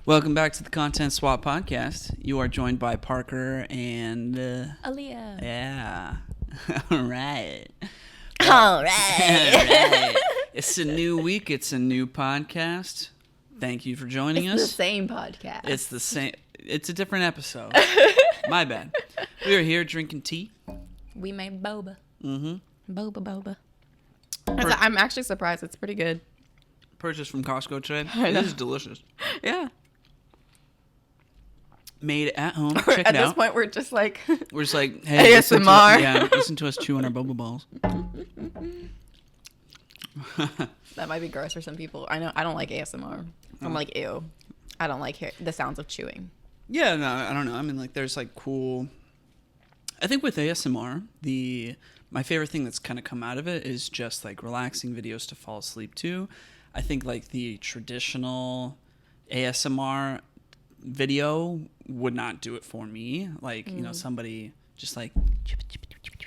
Welcome back to the Content Swap Podcast. You are joined by Parker and... Aaliyah. Yeah. All right. All right. It's a new week. It's a new podcast. Thank you for joining us. It's the same podcast. It's the same. It's a different episode. My bad. We are here drinking tea. We made boba. Mm-hmm. Boba. I'm actually surprised. It's pretty good. Purchased from Costco today. This is delicious. Yeah. Made at home. Check it out. At this point, we're just like... We're just like, hey, ASMR. listen to us chew on our boba balls. That might be gross for some people. I know. I don't like ASMR. I'm like, ew. I don't like the sounds of chewing. Yeah, no, I don't know. I mean, like, there's like cool... I think with ASMR, my favorite thing that's kind of come out of it is just like relaxing videos to fall asleep to. I think like the traditional ASMR video would not do it for me. Like, you know, somebody just like...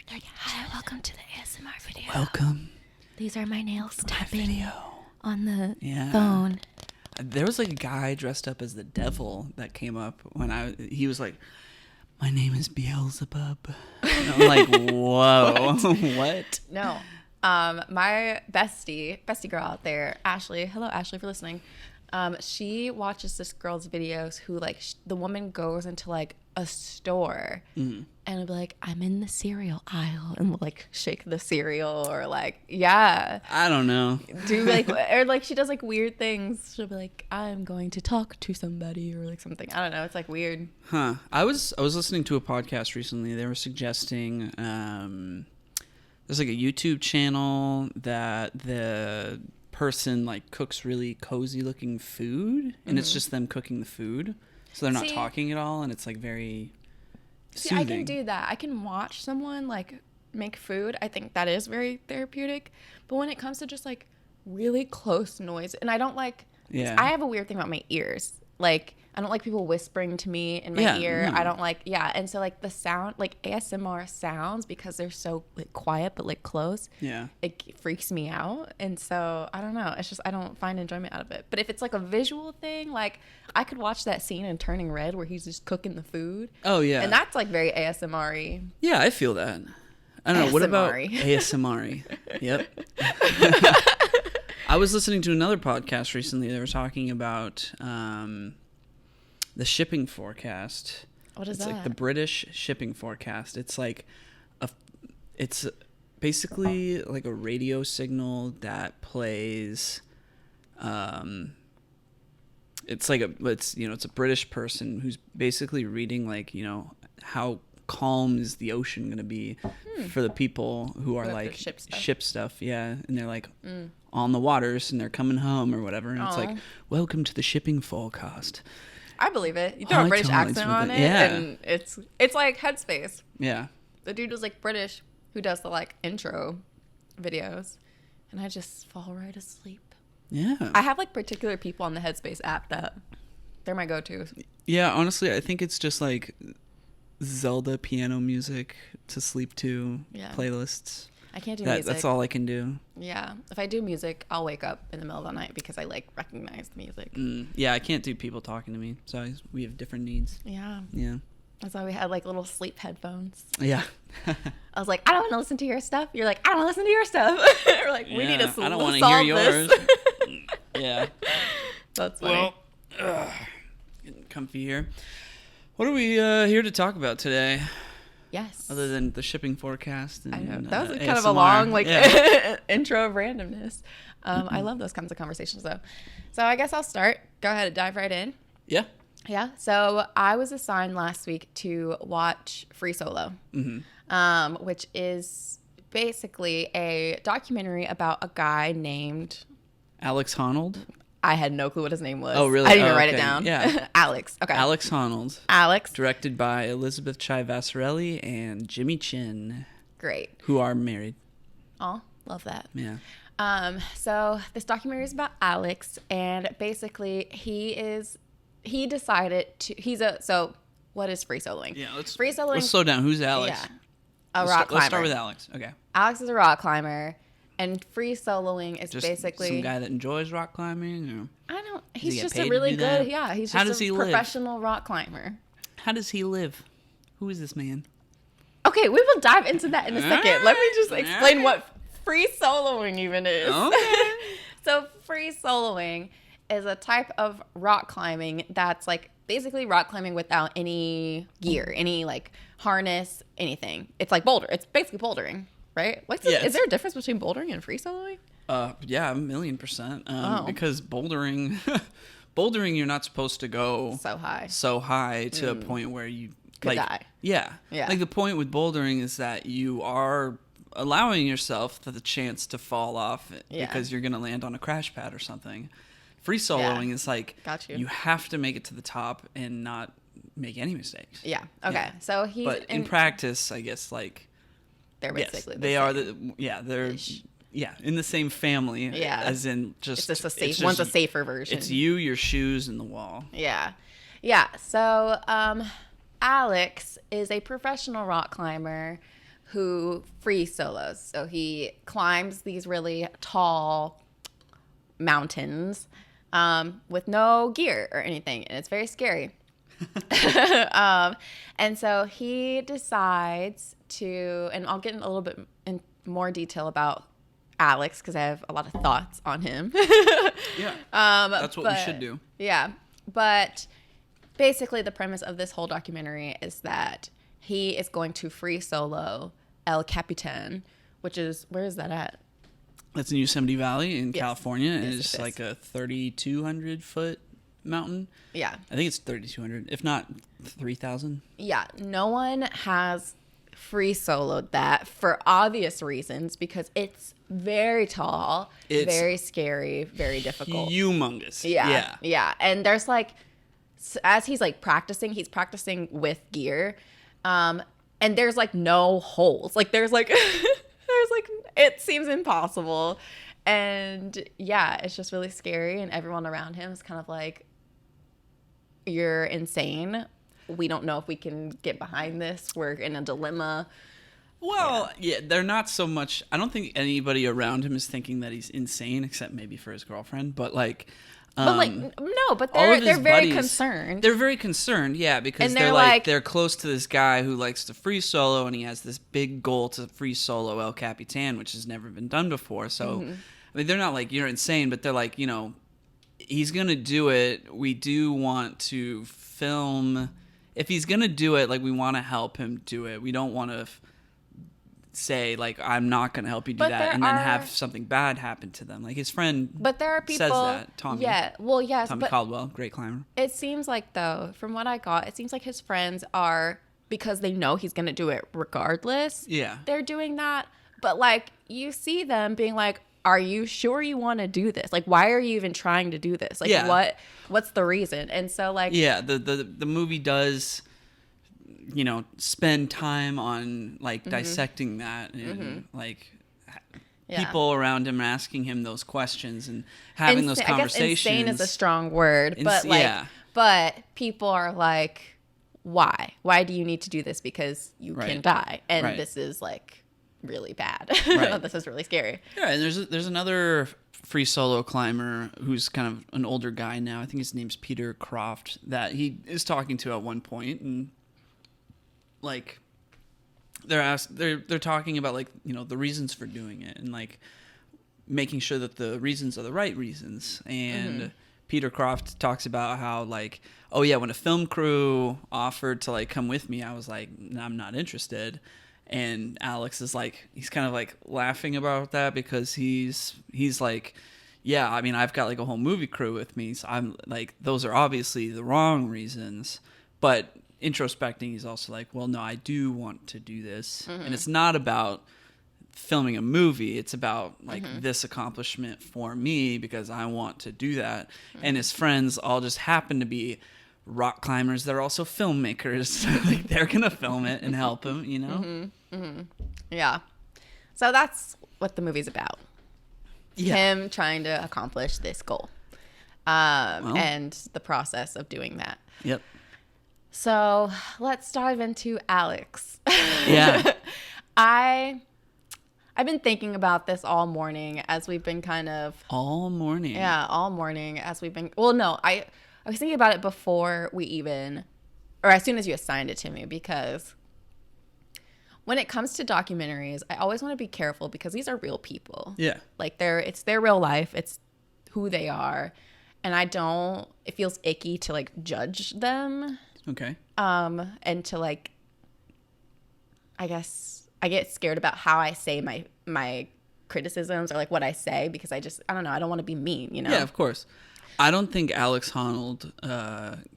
Hi, welcome to the ASMR video. Welcome. These are my nails tapping video. on the phone. There was like a guy dressed up as the devil that came up when he was like, my name is Beelzebub. And I'm like, whoa, what? No. My bestie girl out there, Ashley. Hello, Ashley, for listening. She watches this girl's videos who like the woman goes into like a store and it'll be like, I'm in the cereal aisle, and will like shake the cereal or like, yeah. I don't know. Do like, or like she does like weird things. She'll be like, I'm going to talk to somebody or like something. I don't know. It's like weird. Huh. I was listening to a podcast recently. They were suggesting there's like a YouTube channel that the person like cooks really cozy looking food, and it's just them cooking the food, so they're not talking at all, and it's like very soothing. I can do that. I can watch someone like make food. I think that is very therapeutic. But when it comes to just like really close noise, and I don't like, I have a weird thing about my ears. Like, I don't like people whispering to me in my ear. No. I don't like, and so like the sound, like ASMR sounds, because they're so like quiet but like close, it freaks me out. And so I don't know, it's just I don't find enjoyment out of it. But if it's like a visual thing, like I could watch that scene in Turning Red where he's just cooking the food. Oh yeah, and that's like very ASMR-y. Yeah, I feel that. I don't know. What about ASMR-y? Yep. I was listening to another podcast recently. They were talking about the shipping forecast. What is that? It's like the British shipping forecast. It's like it's basically like a radio signal that plays. It's a British person who's basically reading like, you know, how calm is the ocean going to be for the people who are like ship stuff. Yeah, and they're like on the waters and they're coming home or whatever, and it's like, welcome to the shipping forecast. I believe it. You throw a British accent on it, and it's like Headspace. Yeah, the dude was like British who does the like intro videos, and I just fall right asleep. Yeah, I have like particular people on the Headspace app that they're my go-tos. Yeah, honestly, I think it's just like Zelda piano music to sleep to playlists. I can't do music. That's all I can do. Yeah. If I do music, I'll wake up in the middle of the night because I like recognize the music. Yeah, I can't do people talking to me. So we have different needs. Yeah. Yeah. That's why we had like little sleep headphones. Yeah. I was like, I don't want to listen to your stuff. You're like, I don't want to listen to your stuff. We're like, we need to solve this. I don't want to hear yours. Yeah. That's funny. Well, getting comfy here. What are we here to talk about today? Yes. Other than the shipping forecast. And, I know. That was kind ASMR. of a long intro of randomness. I love those kinds of conversations though. So I guess I'll start. Go ahead and dive right in. Yeah. Yeah. So I was assigned last week to watch Free Solo, which is basically a documentary about a guy named Alex Honnold. I had no clue what his name was. Oh, really? I didn't even write it down. Yeah. Alex. Okay. Alex Honnold. Alex. Directed by Elizabeth Chai Vassarelli and Jimmy Chin. Great. Who are married. Oh, love that. Yeah. So this documentary is about Alex, and basically he decided to, so what is free soloing? Yeah, free soloing. Let's slow down. Who's Alex? Yeah. Rock climber. Let's start with Alex. Okay. Alex is a rock climber. And free soloing is Just basically some guy that enjoys rock climbing. Or he's just a really good, he's just a professional rock climber. How does he live? Who is this man? Okay, we will dive into that in a second. Let me just explain what free soloing even is. Okay. So free soloing is a type of rock climbing that's like basically rock climbing without any gear, any like harness, anything. It's like boulder. It's basically bouldering, right? Is there a difference between bouldering and free soloing? Yeah, 1,000,000%. Because bouldering, you're not supposed to go so high to a point where you could die. Yeah. Like the point with bouldering is that you are allowing yourself the chance to fall off because you're going to land on a crash pad or something. Free soloing is like you have to make it to the top and not make any mistakes. Yeah. Okay. Yeah. So But in practice, I guess like they're basically they're in the same family. Yeah. As in just it's just one's a safer version. It's you, your shoes, and the wall. Yeah. Yeah. So Alex is a professional rock climber who free solos. So he climbs these really tall mountains with no gear or anything, and it's very scary. And so he decides to, and I'll get in a little bit in more detail about Alex because I have a lot of thoughts on him. That's what we should do. Yeah, but basically the premise of this whole documentary is that he is going to free solo El Capitan, which is, where is that at? That's in Yosemite Valley in California. And it's like a 3,200 foot mountain. Yeah. I think it's 3,200, if not 3,000. Yeah. No one has free soloed that for obvious reasons because it's very tall, it's very scary, very difficult. Humongous. Yeah. Yeah. And there's like, as he's like practicing, he's practicing with gear. And there's like no holes. Like there's like, it seems impossible. And yeah, it's just really scary. And everyone around him is kind of like, you're insane. We don't know if we can get behind this. We're in a dilemma. Well, they're not so much. I don't think anybody around him is thinking that he's insane, except maybe for his girlfriend. But like, but they're very concerned. They're very concerned, yeah, because they're like they're close to this guy who likes to free solo, and he has this big goal to free solo El Capitan, which has never been done before. So, I mean, they're not like you're insane, but they're like, you know, he's gonna do it. We do want to film. If he's gonna do it, like we want to help him do it. We don't want to say like I'm not going to help you do that and then have something bad happen to them. Like his friend but there are people says that, Tommy. Yeah, well, yes, Tommy Caldwell, great climber. It seems like though, from what I got, it seems like his friends are, because they know he's going to do it regardless. Yeah. They're doing that, but like you see them being like, are you sure you want to do this? Like, why are you even trying to do this? Like, what's the reason? And so like, yeah, the movie does, you know, spend time on like dissecting that and like people around him asking him those questions and having those conversations. I guess insane is a strong word, but like, but people are like, why? Why do you need to do this? Because you can die, and this is like really bad. This is really scary. Yeah, and there's another free solo climber who's kind of an older guy now. I think his name's Peter Croft, that he is talking to at one point, and like they're talking about like, you know, the reasons for doing it and like making sure that the reasons are the right reasons. And Peter Croft talks about how like, oh yeah, when a film crew offered to like come with me, I was like, I'm not interested. And Alex is like, he's kind of like laughing about that because he's like, yeah, I mean, I've got like a whole movie crew with me, so I'm like, those are obviously the wrong reasons. But introspecting, he's also like, well, no, I do want to do this. And it's not about filming a movie. It's about like this accomplishment for me because I want to do that. And his friends all just happen to be rock climbers that are also filmmakers. Like they're going to film it and help him, you know? Yeah. So that's what the movie's about. Yeah. Him trying to accomplish this goal. And the process of doing that. Yep. So let's dive into Alex. Yeah. I I've been thinking about this all morning as we've been kind of all morning. Yeah, all morning as we've been. Well, no, I was thinking about it before we even, or as soon as you assigned it to me, because when it comes to documentaries, I always want to be careful because these are real people. Yeah. Like it's their real life. It's who they are. And it feels icky to like judge them. Okay. And to like, I guess I get scared about how I say my criticisms or like what I say because I don't know. I don't want to be mean, you know? Yeah, of course. I don't think Alex Honnold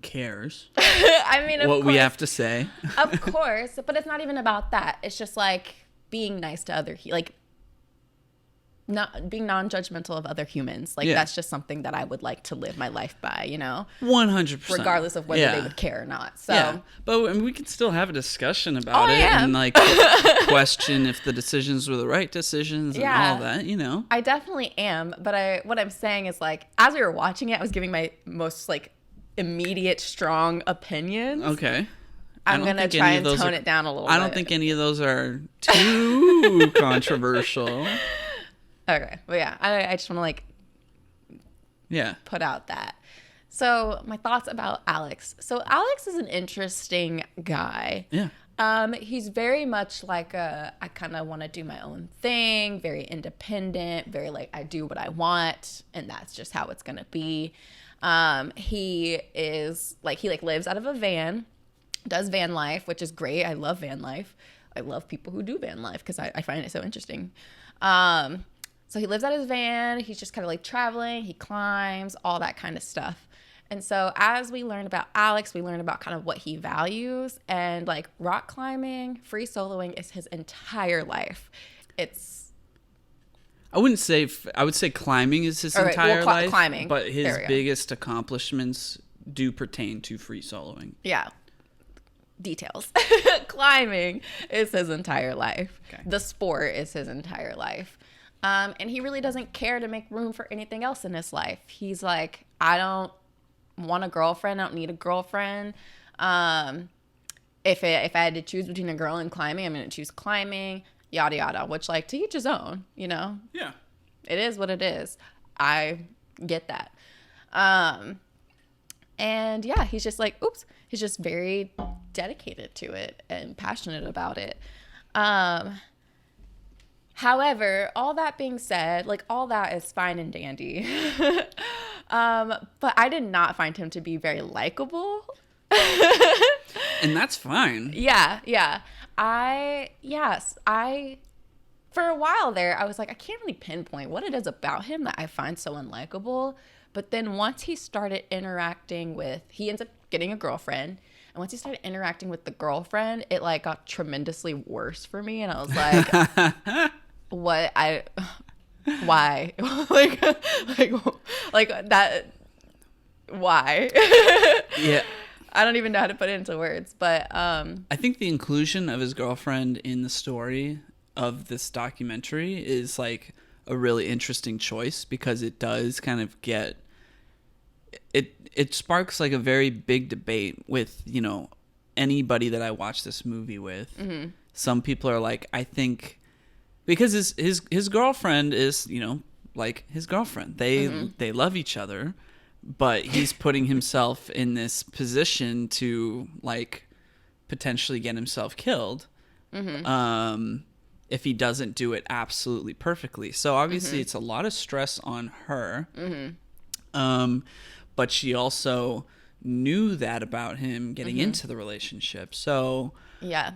cares. I mean, what we have to say. Of course, but it's not even about that. It's just like being nice to like not being non-judgmental of other humans. Like that's just something that I would like to live my life by, you know? 100%. Regardless of whether they would care or not. So yeah. But we can still have a discussion about it and like question if the decisions were the right decisions and all that, you know? I definitely am, but what I'm saying is like as we were watching it, I was giving my most like immediate strong opinions. Okay. I'm going to try and tone it down a little bit. I don't think any of those are too controversial. Okay. But yeah, I just want to like put out that. So my thoughts about Alex. So Alex is an interesting guy. Yeah. He's very much like I kind of want to do my own thing, very independent, very like I do what I want and that's just how it's going to be. He is like he like lives out of a van, does van life, which is great. I love van life. I love people who do van life because I find it so interesting. So he lives out of his van. He's just kind of like traveling. He climbs, all that kind of stuff. And so as we learn about Alex, we learn about kind of what he values. And like rock climbing, free soloing is his entire life. I would say climbing is his entire life. Climbing. But his biggest accomplishments do pertain to free soloing. Yeah. Details. Climbing is his entire life. Okay. The sport is his entire life. And he really doesn't care to make room for anything else in his life. He's like, I don't want a girlfriend. I don't need a girlfriend. If I had to choose between a girl and climbing, I'm going to choose climbing, yada, yada, which like to each his own, you know? Yeah. It is what it is. I get that. And yeah, he's just like, he's just very dedicated to it and passionate about it. However, all that being said, like all that is fine and dandy. But I did not find him to be very likable. And that's fine. Yeah. For a while there, I was like, I can't really pinpoint what it is about him that I find so unlikable. But then once he started interacting he ends up getting a girlfriend. And once he started interacting with the girlfriend, it like got tremendously worse for me. And I was like, why? like that, why? Yeah. I don't even know how to put it into words, but I think the inclusion of his girlfriend in the story of this documentary is like a really interesting choice because it does kind of get it sparks like a very big debate with, you know, anybody that I watch this movie with. Mm-hmm. Some people are like, I think because his girlfriend is, you know, like his girlfriend. They love each other, but he's putting himself in this position to like potentially get himself killed. Mm-hmm. If he doesn't do it absolutely perfectly. So obviously it's a lot of stress on her. Mm-hmm. But she also knew that about him getting into the relationship. So yeah.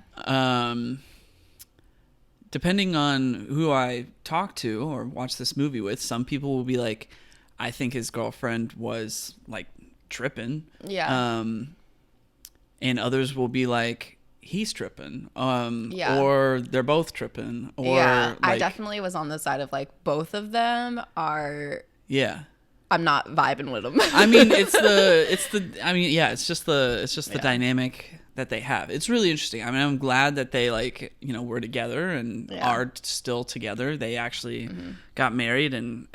Depending on who I talk to or watch this movie with, some people will be like, I think his girlfriend was like tripping. Yeah. And others will be like, he's tripping. Or they're both tripping. Or like, I definitely was on the side of like both of them are. Yeah. I'm not vibing with them. I mean, it's just the dynamic that they have. It's really interesting. I mean, I'm glad that they like, you know, were together and are still together. They actually got married and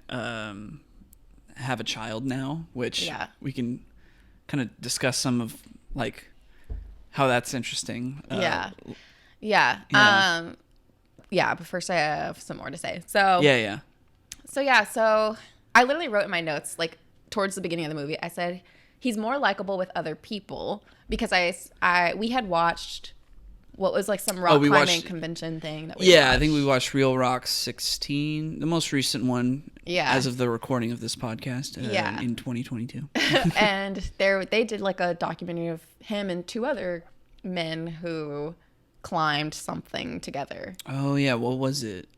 have a child now, which we can kind of discuss some of like how that's interesting. Yeah. but first I have some more to say. So Yeah. So I literally wrote in my notes, like towards the beginning of the movie, I said he's more likable with other people because we had watched what was like some rock climbing convention thing that we watched. I think we watched Real Rock 16, the most recent one. Yeah. As of the recording of this podcast. In 2022. And they did like a documentary of him and two other men who climbed something together. Oh yeah, what was it?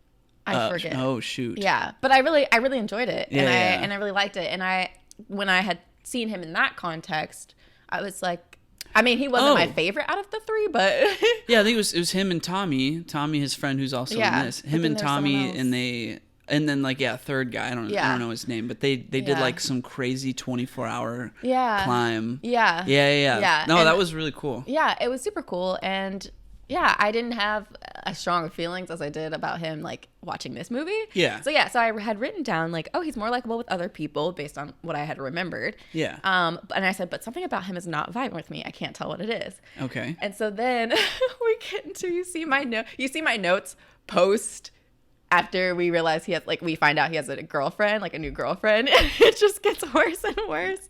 I forget. Oh shoot. Yeah, but I really enjoyed it, and I really liked it. And when I had seen him in that context, I was like, I mean, he wasn't my favorite out of the three, but yeah, I think it was him and Tommy, his friend who's also in this. Him and Tommy, and then like third guy. I don't know his name, but they did like some crazy 24-hour climb. Yeah. No, that was really cool. Yeah, it was super cool, and yeah, I didn't have as strong of feelings as I did about him, like, watching this movie. Yeah. So I had written down, like, oh, he's more likable with other people based on what I had remembered. Yeah. And I said, but something about him is not vibing with me. I can't tell what it is. Okay. And so then we get into, you see my notes post after we realize we find out he has a girlfriend, like a new girlfriend. It just gets worse and worse.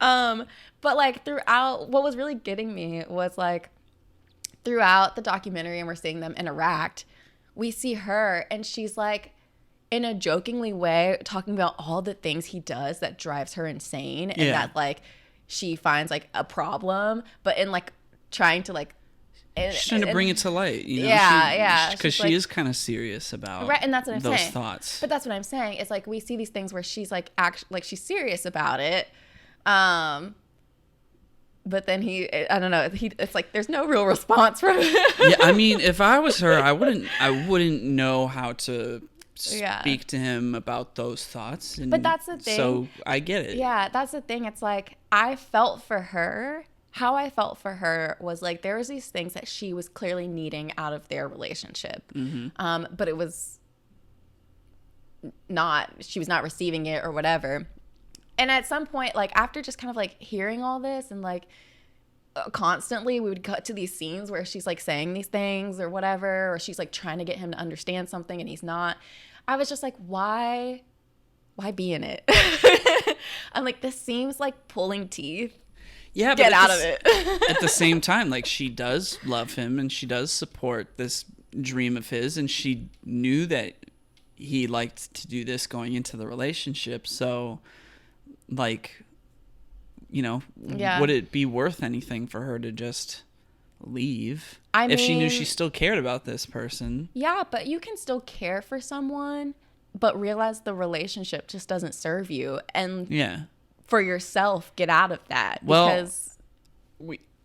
But, like, throughout, what was really getting me was, like, throughout the documentary and we're seeing them interact, we see her and she's like in a jokingly way talking about all the things he does that drives her insane and that like she finds like a problem, but in like trying to like she's trying to bring it to light, you know? Because she is kind of serious about and that's what I'm those saying. Thoughts. But that's what I'm saying. It's like we see these things where she's like she's serious about it. But then I don't know. It's like there's no real response from him. Yeah, I mean, if I was her, I wouldn't know how to speak to him about those thoughts. But that's the thing. So I get it. Yeah, that's the thing. It's like I felt for her. How I felt for her was like there was these things that she was clearly needing out of their relationship, but it was not. She was not receiving it or whatever. And at some point, like after just kind of like hearing all this and like constantly we would cut to these scenes where she's like saying these things or whatever, or she's like trying to get him to understand something and he's not. I was just like, why be in it? I'm like, this seems like pulling teeth. Yeah, get out of it. At the same time, like she does love him and she does support this dream of his, and she knew that he liked to do this going into the relationship. So like, you know, would it be worth anything for her to just leave if she knew she still cared about this person? Yeah, but you can still care for someone but realize the relationship just doesn't serve you, and for yourself get out of that. Because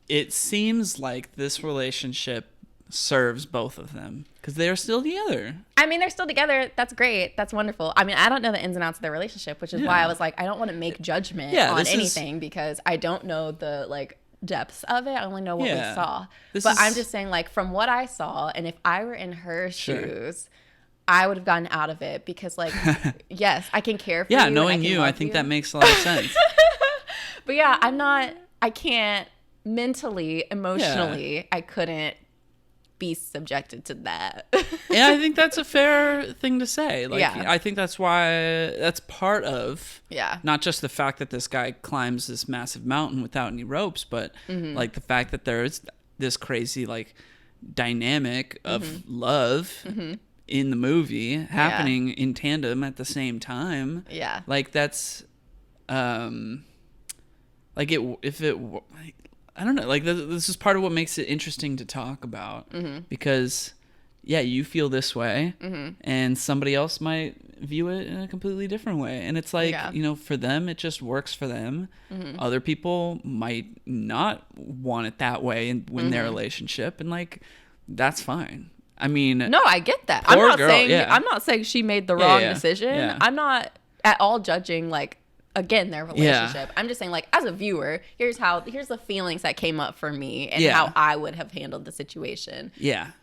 it seems like this relationship serves both of them because they're still together. I mean, they're still together. That's great. That's wonderful. I mean, I don't know the ins and outs of their relationship, which is why I was like, I don't want to make judgment on anything because I don't know the like depths of it. I only know what we saw. I'm just saying, like, from what I saw, and if I were in her shoes, I would have gotten out of it because, like, yes, I can care for you. Yeah, knowing you, I think that makes a lot of sense. But yeah, I can't mentally, emotionally, I couldn't be subjected to that. Yeah, I think that's a fair thing to say. Like, I think that's why that's part of not just the fact that this guy climbs this massive mountain without any ropes, but like the fact that there's this crazy like dynamic of love in the movie happening in tandem at the same time. Yeah, like that's like I don't know, like this is part of what makes it interesting to talk about because you feel this way and somebody else might view it in a completely different way, and it's like you know, for them it just works for them. Other people might not want it that way in their relationship, and like that's fine. I mean, no, I get that. I'm not saying she made the wrong decision. I'm not at all judging like again their relationship. I'm just saying, like, as a viewer, here's the feelings that came up for me and how I would have handled the situation.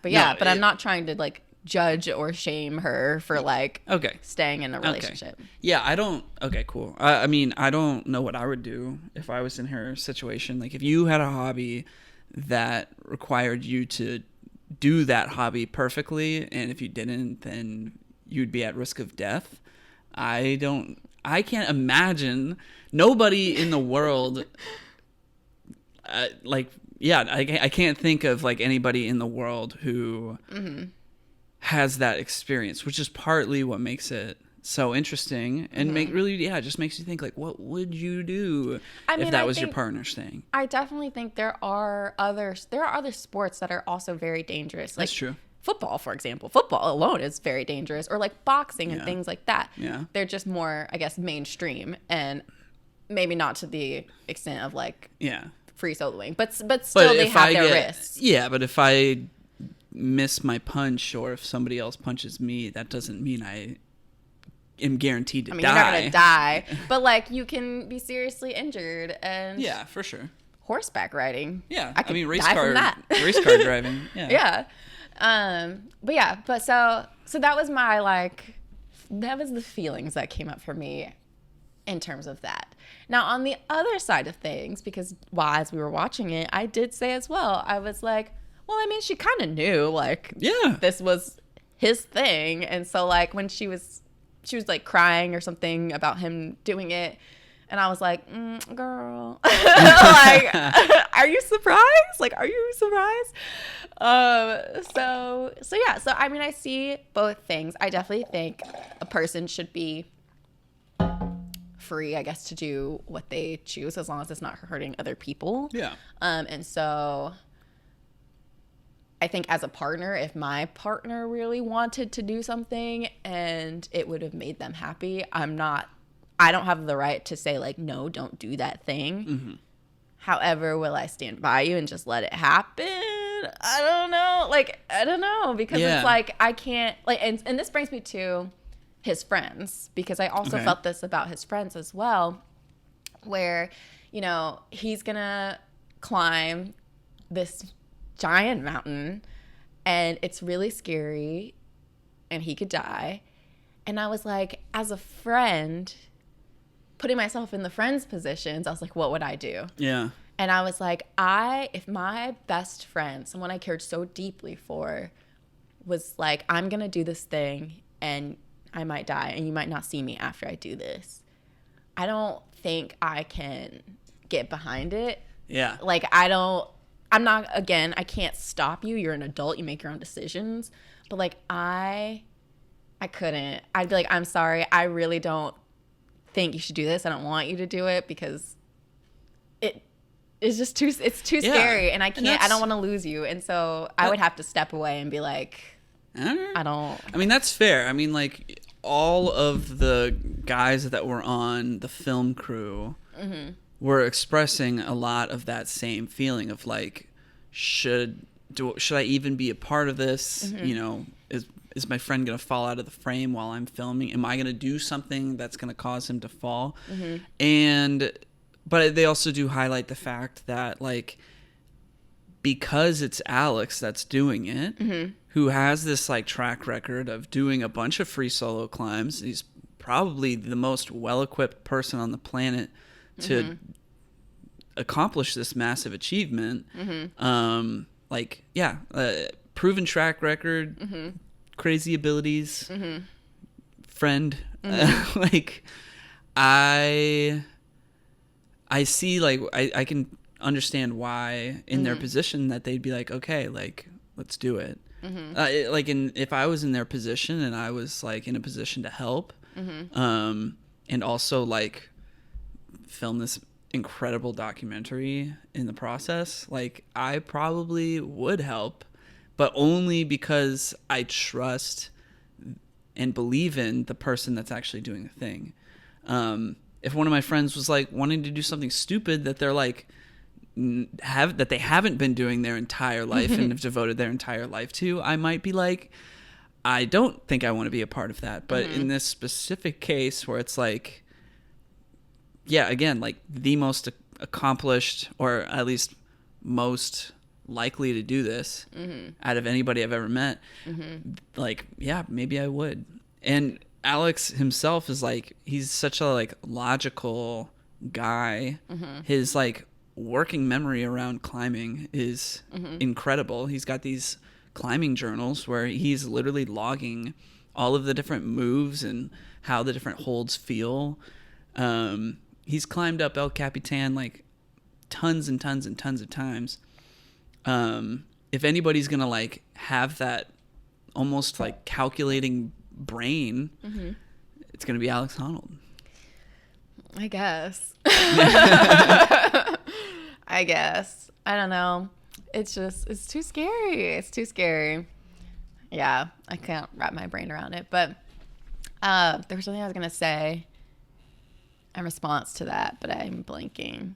But I'm not trying to like judge or shame her for like staying in a relationship. I don't. Okay, cool. I mean, I don't know what I would do if I was in her situation. Like, if you had a hobby that required you to do that hobby perfectly, and if you didn't, then you'd be at risk of death. I can't imagine nobody in the world I can't think of like anybody in the world who has that experience, which is partly what makes it so interesting and just makes you think like, what would you do if that was your partner's thing? I definitely think there are other sports that are also very dangerous. Like, that's true. Football, for example. Football alone is very dangerous, or like boxing and things like that. Yeah. They're just more, I guess, mainstream, and maybe not to the extent of like free soloing, but still they have their risks. Yeah, but if I miss my punch or if somebody else punches me, that doesn't mean I am guaranteed to die. You're not gonna die, but like you can be seriously injured. And yeah, for sure. Horseback riding. Yeah, I mean race car driving. Yeah. But so that was that was the feelings that came up for me in terms of that. Now, on the other side of things, because as we were watching it, I did say as well, I was like, well, I mean, she kind of knew, like, this was his thing. And so, like, when she was like crying or something about him doing it, and I was like, girl, like, are you surprised? Like, are you surprised? So I mean, I see both things. I definitely think a person should be free, I guess, to do what they choose as long as it's not hurting other people. Yeah. And so I think as a partner, if my partner really wanted to do something and it would have made them happy, I don't have the right to say like, no, don't do that thing. Mm-hmm. However, will I stand by you and just let it happen? I don't know. Like, I don't know, because it's like, I can't, like, and this brings me to his friends, because I also felt this about his friends as well, where, you know, he's gonna climb this giant mountain and it's really scary and he could die. And I was like, as a friend, putting myself in the friend's positions, I was like, what would I do? Yeah. And I was like, if my best friend, someone I cared so deeply for, was like, I'm going to do this thing and I might die and you might not see me after I do this, I don't think I can get behind it. Yeah. Like, I can't stop you. You're an adult. You make your own decisions. But like, I couldn't. I'd be like, I'm sorry. I really don't think you should do this. I don't want you to do it because it's just too scary, and I don't want to lose you. And so I would have to step away and be like, I don't. I mean, that's fair. I mean, like, all of the guys that were on the film crew were expressing a lot of that same feeling of like, should I even be a part of this? Mm-hmm. You know, is my friend going to fall out of the frame while I'm filming? Am I going to do something that's going to cause him to fall? Mm-hmm. But they also do highlight the fact that, like, because it's Alex that's doing it, who has this, like, track record of doing a bunch of free solo climbs, he's probably the most well-equipped person on the planet to accomplish this massive achievement. Proven track record, crazy abilities, friend. Like, I see, like, I can understand why in their position that they'd be like, okay, like, let's do it. If I was in their position and I was, like, in a position to help, and also, like, film this incredible documentary in the process, like, I probably would help, but only because I trust and believe in the person that's actually doing the thing. If one of my friends was like wanting to do something stupid that they're like that they haven't been doing their entire life and have devoted their entire life to, I might be like, I don't think I want to be a part of that. But in this specific case where it's like, yeah, again, like the most accomplished, or at least most likely to do this out of anybody I've ever met, like, yeah, maybe I would. And Alex himself is like, he's such a like logical guy. His like working memory around climbing is incredible. He's got these climbing journals where he's literally logging all of the different moves and how the different holds feel. He's climbed up El Capitan like tons and tons and tons of times. If anybody's gonna like have that almost like calculating brain, it's gonna be Alex Honnold. I guess. I guess. I don't know. It's too scary. It's too scary. Yeah, I can't wrap my brain around it. But there was something I was going to say in response to that, but I'm blanking.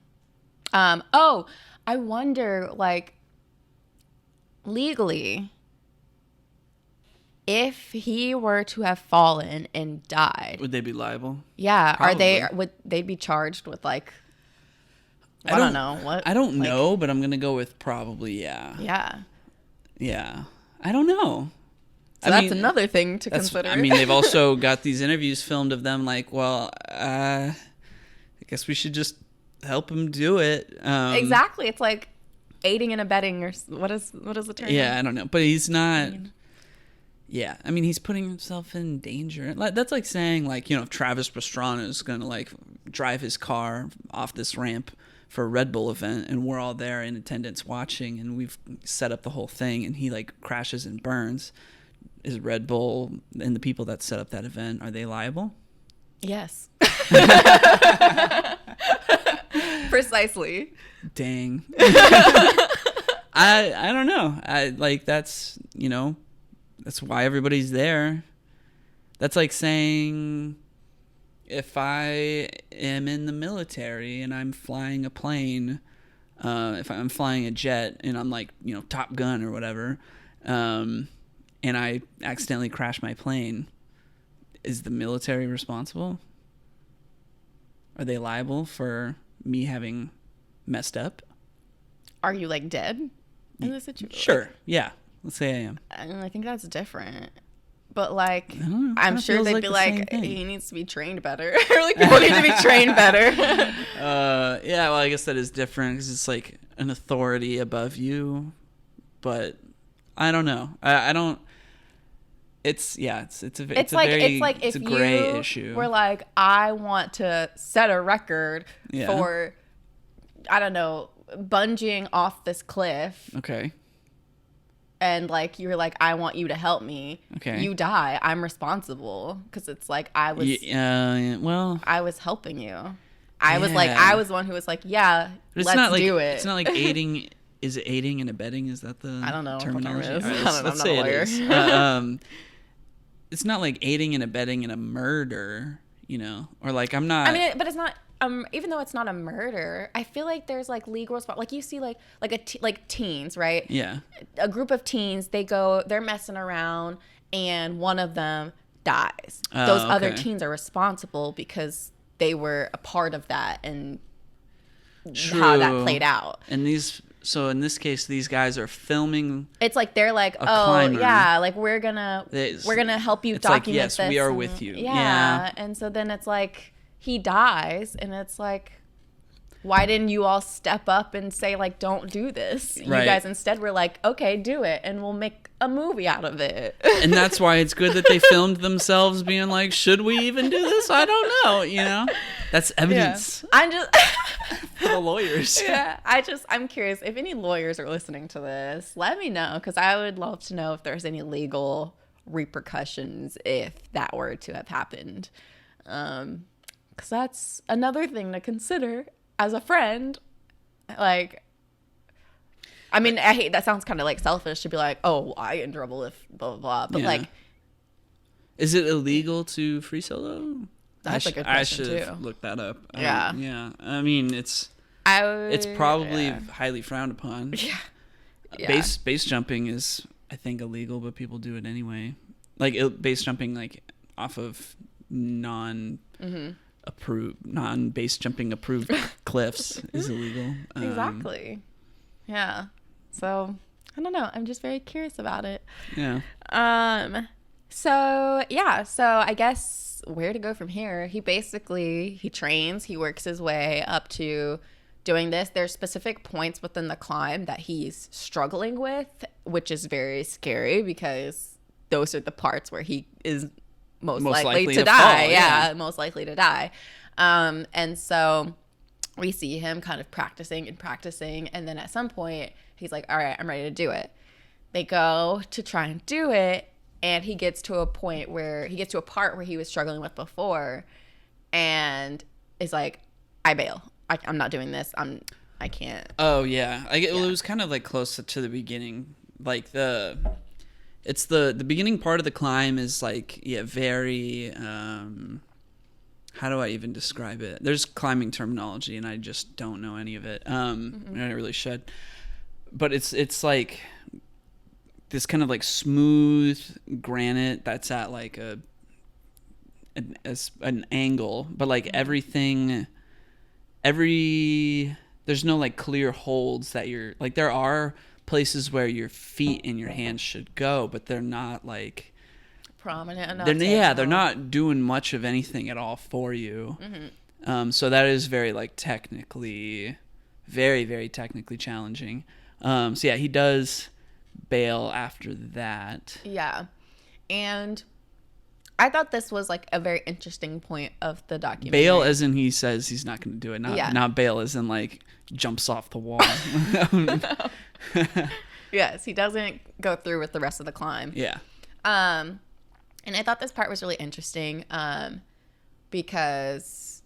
I wonder, like, legally, if he were to have fallen and died, would they be liable? Yeah. Probably. Would they be charged with, like, I don't know. What? I don't know, but I'm going to go with probably, yeah. Yeah. Yeah. I don't know. So that's another thing to consider. I mean, they've also got these interviews filmed of them like, well, I guess we should just help him do it. Exactly. It's like aiding and abetting, or what is the term? Yeah, I don't know. But he's not... Yeah, I mean, he's putting himself in danger. That's like saying, like, if Travis Pastrana is going to, like, drive his car off this ramp for a Red Bull event, and we're all there in attendance watching, and we've set up the whole thing, and he, like, crashes and burns. Is Red Bull and the people that set up that event, are they liable? Yes. Precisely. Dang. I don't know. That's, that's why everybody's there. That's like saying if I am in the military and I'm flying a plane, if I'm flying a jet and I'm like, Top Gun or whatever, and I accidentally crash my plane, is the military responsible? Are they liable for me having messed up? Are you, like, dead in this situation? Sure. Yeah. Let's say I am. I think that's different. But, like, I'm sure they'd be like, he needs to be trained better. Or, like, people need to be trained better. Yeah, well, I guess that is different because it's, like, an authority above you. But I don't know. I don't... It's a gray issue. We're like, I want to set a record for, I don't know, bungeeing off this cliff. Okay. And, like, you're like, I want you to help me. Okay. You die. I'm responsible. Because it's like, I was helping you. I was the one who was like, yeah, let's do it. It's not like aiding. Is it aiding and abetting? Is that the I don't know terminology? What the term is. Right, let's say it is. It's not like aiding and abetting in a murder, or like I'm not. I mean, but it's not. Even though it's not a murder, I feel like there's like legal response. Like you see, like teens, right? Yeah. A group of teens, they're messing around, and one of them dies. Those other teens are responsible because they were a part of that and how that played out. And so in this case, these guys are filming. It's like they're like, climber. Yeah, like we're gonna help you document like, yes, this. we are with you. Yeah, and so then it's like he dies, and it's like, why didn't you all step up and say, like, don't do this? Right. You guys instead were like, okay, do it, and we'll make a movie out of it. And that's why it's good that they filmed themselves being like, should we even do this? I don't know, That's evidence. Yeah. I'm just... for the lawyers. Yeah, I'm curious. If any lawyers are listening to this, let me know, because I would love to know if there's any legal repercussions if that were to have happened. Because that's another thing to consider as a friend. Like, I mean, I hate that, sounds kind of like selfish to be like, oh, I get in trouble if blah blah blah, but like, is it illegal to free solo? That's a good question too. I should look that up. Yeah. Yeah. I mean, it's probably highly frowned upon. Yeah. Base jumping is, I think, illegal, but people do it anyway. Like base jumping, like off of non-base jumping approved cliffs is illegal. Exactly. Yeah. So I don't know. I'm just very curious about it. Yeah. So I guess where to go from here? He trains. He works his way up to doing this. There's specific points within the climb that he's struggling with, which is very scary because those are the parts where he is most likely to die. Fall, yeah, most likely to die. And so we see him kind of practicing. And then at some point, he's like, all right, I'm ready to do it. They go to try and do it. And he gets to a part where he was struggling with before. And is like, I bail. I'm not doing this. I can't. Oh, yeah. Well, it was kind of like close to the beginning. Like the beginning part of the climb is like, very, how do I even describe it? There's climbing terminology and I just don't know any of it. And I really should. But it's like this kind of like smooth granite that's at like an angle, but like there's no like clear holds that you're like, there are places where your feet and your hands should go, but they're not like prominent enough. They're not doing much of anything at all for you. So that is very like technically, very, very technically challenging. So yeah, he does bail after that. Yeah. And I thought this was like a very interesting point of the documentary. Bail as in he says he's not going to do it. Not bail as in like jumps off the wall. Yes, he doesn't go through with the rest of the climb. Yeah. And I thought this part was really interesting because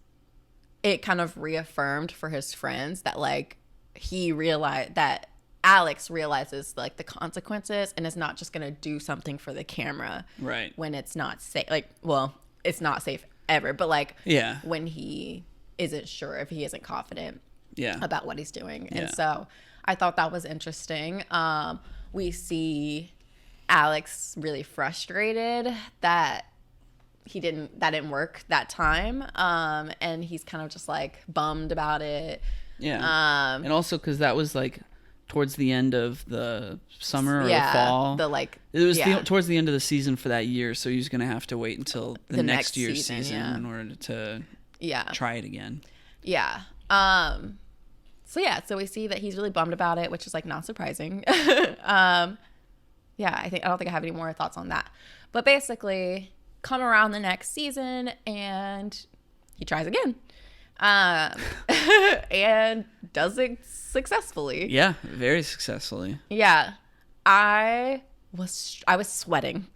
it kind of reaffirmed for his friends that like he realized that Alex realizes like the consequences and is not just going to do something for the camera. Right. When it's not safe. Like, well, it's not safe ever, but like when he isn't sure, if he isn't confident about what he's doing. And so I thought that was interesting. We see Alex really frustrated that that didn't work that time. And he's kind of just like bummed about it. Yeah. And also because that was like towards the end of the summer or the fall. It was towards the end of the season for that year, so he was going to have to wait until the next year's season in order to try it again. Yeah. So we see that he's really bummed about it, which is like not surprising. I don't think I have any more thoughts on that. But basically, come around the next season and he tries again. And does it successfully. Yeah, very successfully. Yeah. I was sweating.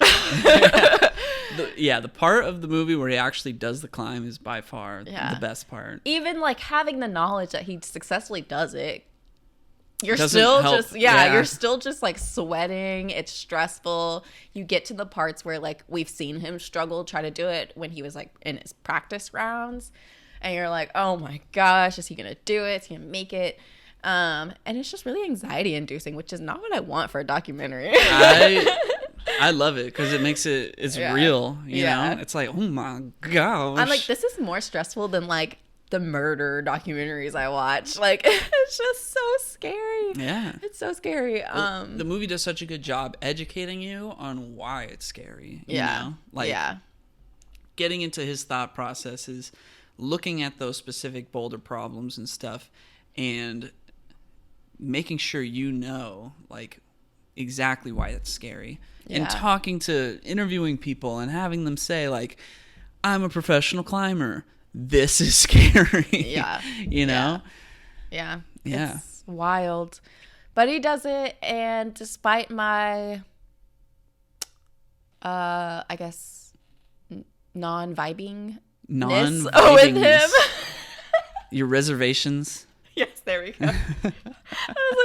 The part of the movie where he actually does the climb is by far the best part. Even like having the knowledge that he successfully does it, you're still just like sweating. It's stressful. You get to the parts where like we've seen him struggle, try to do it when he was like in his practice rounds. And you're like, oh my gosh, is he going to do it? Is he going to make it? And it's just really anxiety inducing, which is not what I want for a documentary. I love it because it makes it's real, you know? It's like, oh my gosh. I'm like, this is more stressful than like the murder documentaries I watch. Like, it's just so scary. Yeah. It's so scary. The movie does such a good job educating you on why it's scary. You know? Like, getting into his thought processes, looking at those specific boulder problems and stuff, and making sure you know, like, exactly why it's scary. And interviewing people and having them say, like, I'm a professional climber. This is scary. Yeah. You know? Yeah. It's wild. But he does it, and despite my, I guess, non-vibing with him. Your reservations. Yes, there we go. I was like,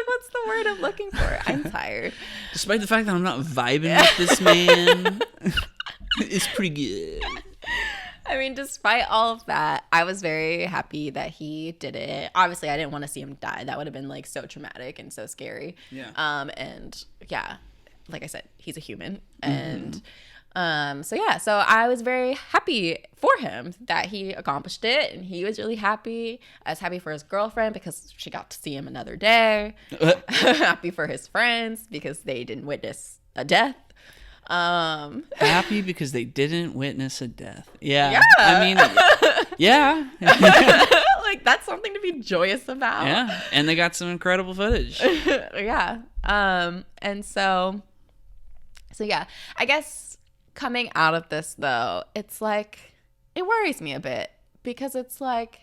what's the word I'm looking for? I'm tired. Despite the fact that I'm not vibing with this man, it's pretty good. I mean, despite all of that, I was very happy that he did it. Obviously, I didn't want to see him die. That would have been like so traumatic and so scary. Yeah. And yeah, like I said, he's a human. And so I was very happy for him that he accomplished it, and he was really happy. I was happy for his girlfriend because she got to see him another day. Happy for his friends because they didn't witness a death. Happy because they didn't witness a death. Yeah. I mean, yeah. Like, that's something to be joyous about. Yeah, and they got some incredible footage. Yeah. And so yeah, I guess coming out of this though, it's like, it worries me a bit because it's like,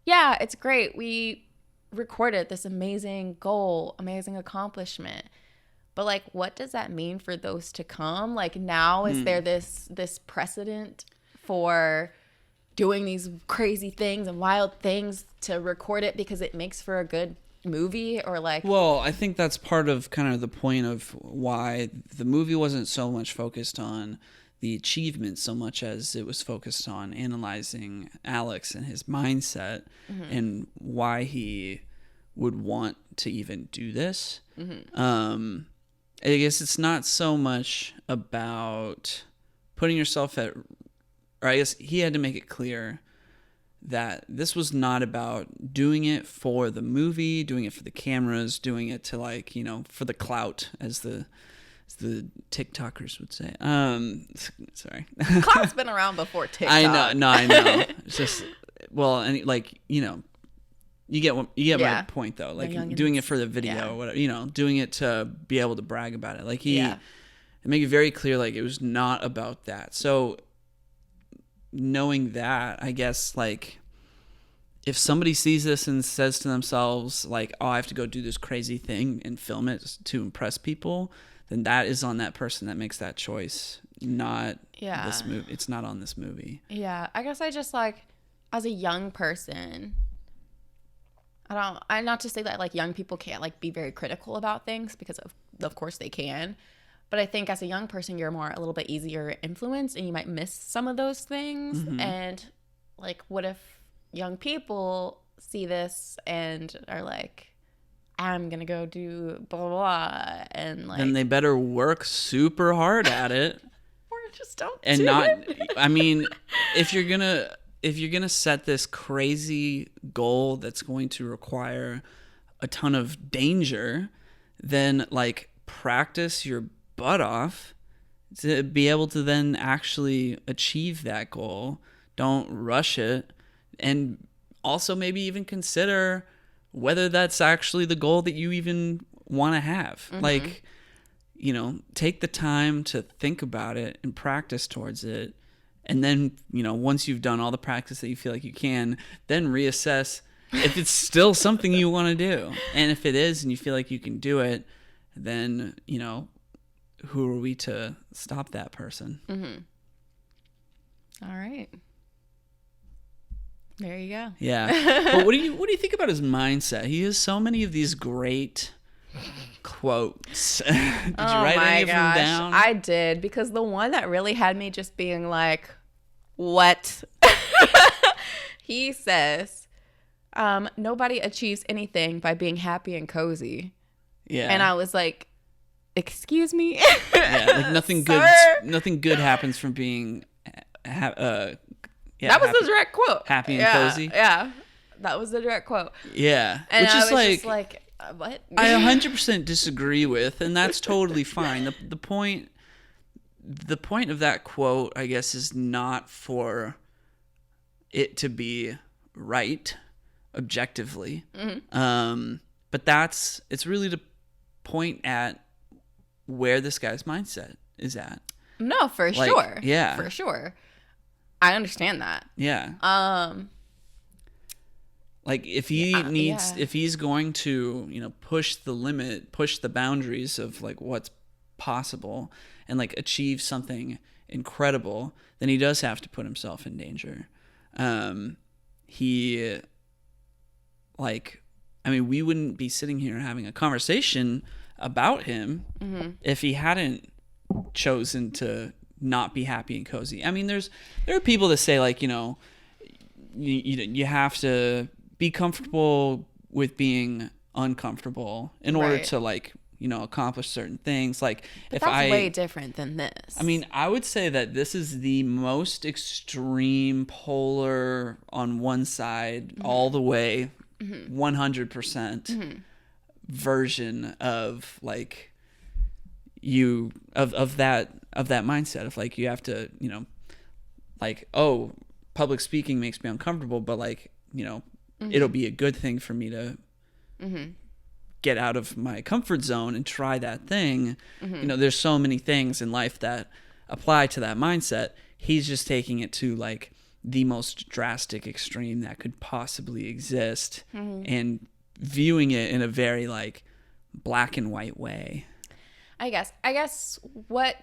yeah, it's great. We recorded this amazing goal, amazing accomplishment. But like, what does that mean for those to come? Like, now is there this precedent for doing these crazy things and wild things to record it because it makes for a good movie? Or like, well, I think that's part of kind of the point of why the movie wasn't so much focused on the achievement so much as it was focused on analyzing Alex and his mindset and why he would want to even do this. I guess it's not so much about putting yourself at, or I guess he had to make it clear that this was not about doing it for the movie, doing it for the cameras, doing it to like, you know, for the clout, as the TikTokers would say. Sorry. Clout's been around before TikTok. I know. It's just, well, and like, you know, you get my point though. Like doing it for the video, or whatever, you know, doing it to be able to brag about it. Like he made it very clear, like it was not about that. So knowing that, I guess, like if somebody sees this and says to themselves like, oh, I have to go do this crazy thing and film it to impress people, then that is on that person that makes that choice, not this movie. It's not on this movie. Yeah, I guess I just like, as a young person, I'm not to say that like young people can't like be very critical about things, because of course they can. But I think as a young person, you're a little bit easier influenced and you might miss some of those things. And like, what if young people see this and are like, I'm going to go do blah, blah, blah. And like, then they better work super hard at it. Or just don't and do not, it. I mean, if you're going to set this crazy goal that's going to require a ton of danger, then like practice your butt off to be able to then actually achieve that goal. Don't rush it. And also maybe even consider whether that's actually the goal that you even want to have. Like, you know, take the time to think about it and practice towards it. And then, you know, once you've done all the practice that you feel like you can, then reassess if it's still something you want to do. And if it is and you feel like you can do it, then, you know, who are we to stop that person? All right. There you go. Yeah. But what do you think about his mindset? He has so many of these great quotes. Did you write any of them down? I did, because the one that really had me just being like, what? He says, nobody achieves anything by being happy and cozy. Yeah. And I was like, excuse me? Yeah, like nothing good happens from being that was the direct quote. Happy and cozy. Yeah. That was the direct quote. Yeah. And which I is was just like, what? I 100% disagree with, and that's totally fine. The point of that quote, I guess, is not for it to be right objectively. But it's really to point at where this guy's mindset is at. No, for sure. Yeah. For sure. I understand that. Yeah. Like if he's going to, you know, push the boundaries of like what's possible and like achieve something incredible, then he does have to put himself in danger. We wouldn't be sitting here having a conversation about him if he hadn't chosen to not be happy and cozy. I mean, there are people that say like, you know, you have to be comfortable with being uncomfortable in order to like, you know, accomplish certain things. Like, but that's way different than this. I mean, I would say that this is the most extreme polar on one side all the way 100% version of like of that mindset of like, you have to, you know, like, oh, public speaking makes me uncomfortable, but like it'll be a good thing for me to get out of my comfort zone and try that thing. There's so many things in life that apply to that mindset. He's just taking it to like the most drastic extreme that could possibly exist and viewing it in a very like black and white way. I guess what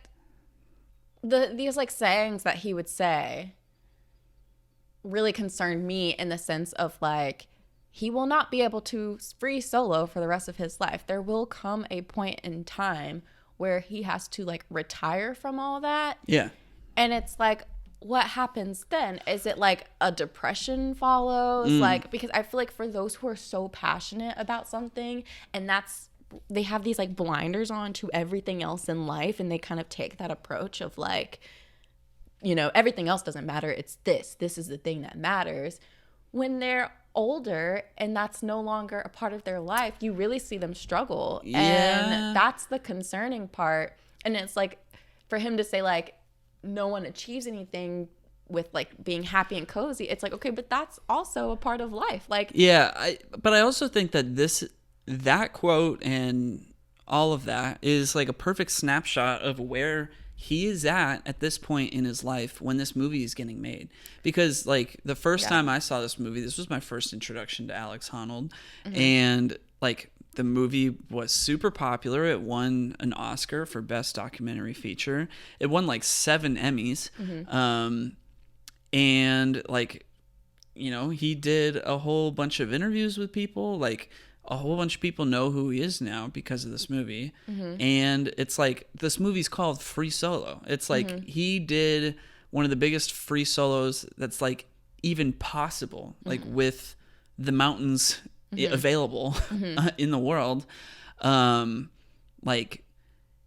these like sayings that he would say really concerned me in the sense of like, he will not be able to free solo for the rest of his life. There will come a point in time where he has to like retire from all that. Yeah. And it's like, what happens then? Is it like a depression follows? Like, because I feel like for those who are so passionate about something and they have these like blinders on to everything else in life, and they kind of take that approach of like, everything else doesn't matter. It's this is the thing that matters. When they're older and that's no longer a part of their life, you really see them struggle. Yeah. And that's the concerning part. And it's like, for him to say like, no one achieves anything with like being happy and cozy, it's like, okay, but that's also a part of life. Like, yeah, but I also think that that quote and all of that is like a perfect snapshot of where he is at this point in his life when this movie is getting made. Because like the first time I saw this movie, this was my first introduction to Alex Honnold, and like the movie was super popular. It won an Oscar for Best Documentary Feature. It won like 7 Emmys. And like, he did a whole bunch of interviews with people. Like a whole bunch of people know who he is now because of this movie. And it's like, this movie's called Free Solo. It's like he did one of the biggest free solos that's like even possible, like with the mountains available in the world. Like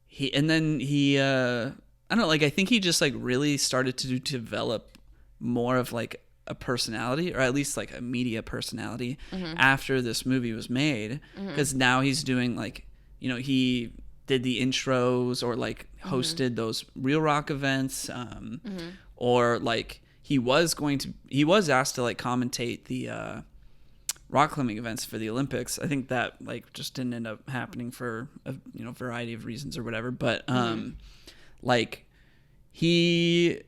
he I don't know, like I think he just like really started to develop more of like a personality, or at least like a media personality after this movie was made, because now he's doing like, he did the intros or like hosted those Real Rock events, or like he was asked to like commentate the rock climbing events for the Olympics. I think that like just didn't end up happening for a variety of reasons or whatever, but like it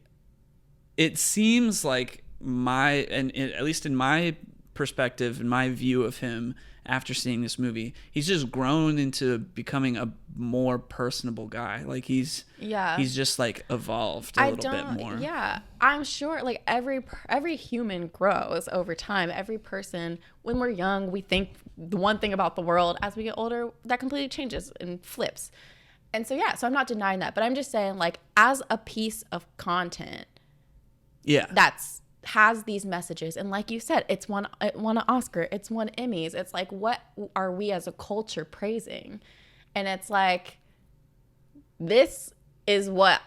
seems like at least in my perspective, in my view of him after seeing this movie, he's just grown into becoming a more personable guy. Like he's just like evolved a little bit more. Yeah, I'm sure like every human grows over time. Every person, when we're young, we think the one thing about the world. As we get older, that completely changes and flips. And so so I'm not denying that, but I'm just saying like as a piece of content, that's has these messages, and like you said, it won an Oscar, it's won Emmys. It's like, what are we as a culture praising? And it's like, this is what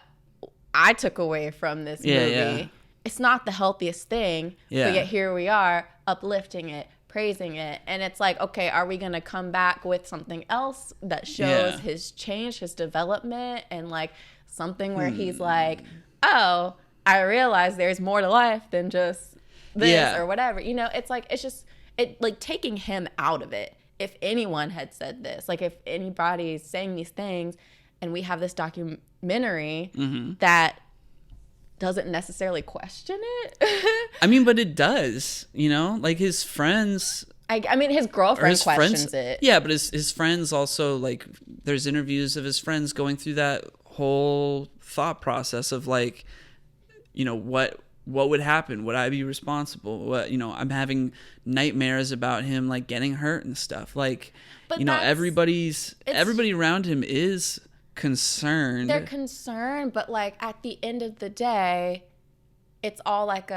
I took away from this movie. It's not the healthiest thing, but yet here we are uplifting it, praising it. And it's like, okay, are we gonna come back with something else that shows his change, his development, and like something where he's like, oh, I realize there's more to life than just this or whatever. It's like, it like taking him out of it. If anyone had said this, like if anybody's saying these things and we have this documentary that doesn't necessarily question it. I mean, but it does, like his friends. I mean, his girlfriend questions it. Yeah, but his friends also, like, there's interviews of his friends going through that whole thought process of like, what would happen? Would I be responsible? What, I'm having nightmares about him like getting hurt and stuff. Like, but everybody around him is concerned. They're concerned, but like at the end of the day, it's all like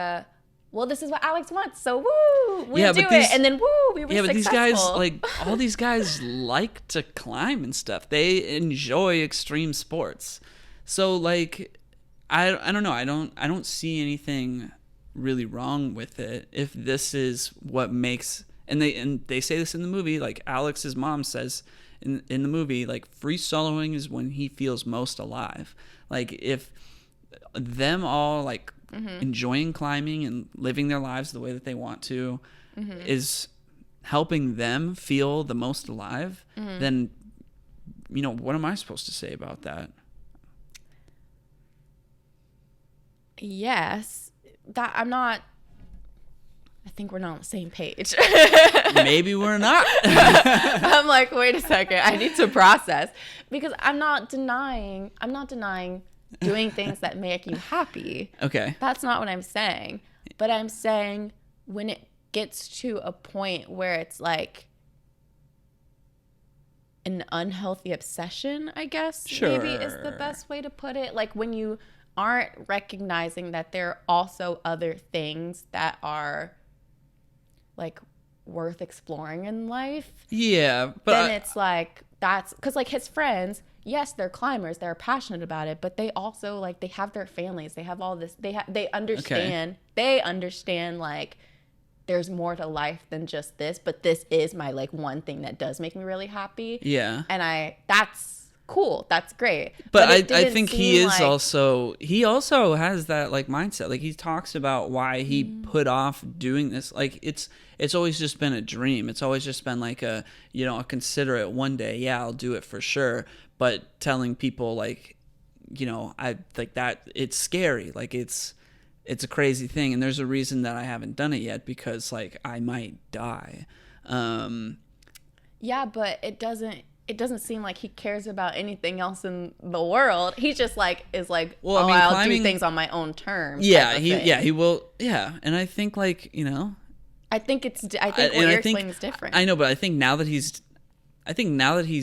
well, this is what Alex wants, so woo, we do it, and then woo, we were successful. But these guys, like all these guys like to climb and stuff. They enjoy extreme sports. So like, I don't know. I don't see anything really wrong with it if this is what makes, and they say this in the movie, like Alex's mom says in the movie, like free soloing is when he feels most alive. Like if them all like enjoying climbing and living their lives the way that they want to is helping them feel the most alive, then, you know, what am I supposed to say about that? Yes. That I'm not. I think we're not on the same page. Maybe we're not. I'm like, wait a second. I need to process, because I'm not denying doing things that make you happy. Okay. That's not what I'm saying. But I'm saying when it gets to a point where it's like an unhealthy obsession, I guess, maybe is the best way to put it. Like when you aren't recognizing that there are also other things that are like worth exploring in life. Yeah, but then it's like, that's because like his friends, yes, they're climbers, they're passionate about it, but they also like, they have their families, they have all this, they understand, like there's more to life than just this, but this is my like one thing that does make me really happy. Yeah. And that's cool. That's great. But I think he is also, he also has that like mindset. Like he talks about why he put off doing this. Like it's always just been a dream. It's always just been like a, you know, I'll consider it one day. Yeah, I'll do it for sure. But telling people like, you know, I like that, it's scary. Like it's a crazy thing. And there's a reason that I haven't done it yet, because like I might die. Yeah, but it doesn't seem like he cares about anything else in the world. He just like is like, well, I mean, I'll do things on my own terms. Yeah, he will. Yeah, and I think like, you know, I think what you're explaining is different. I know, but I think now that he's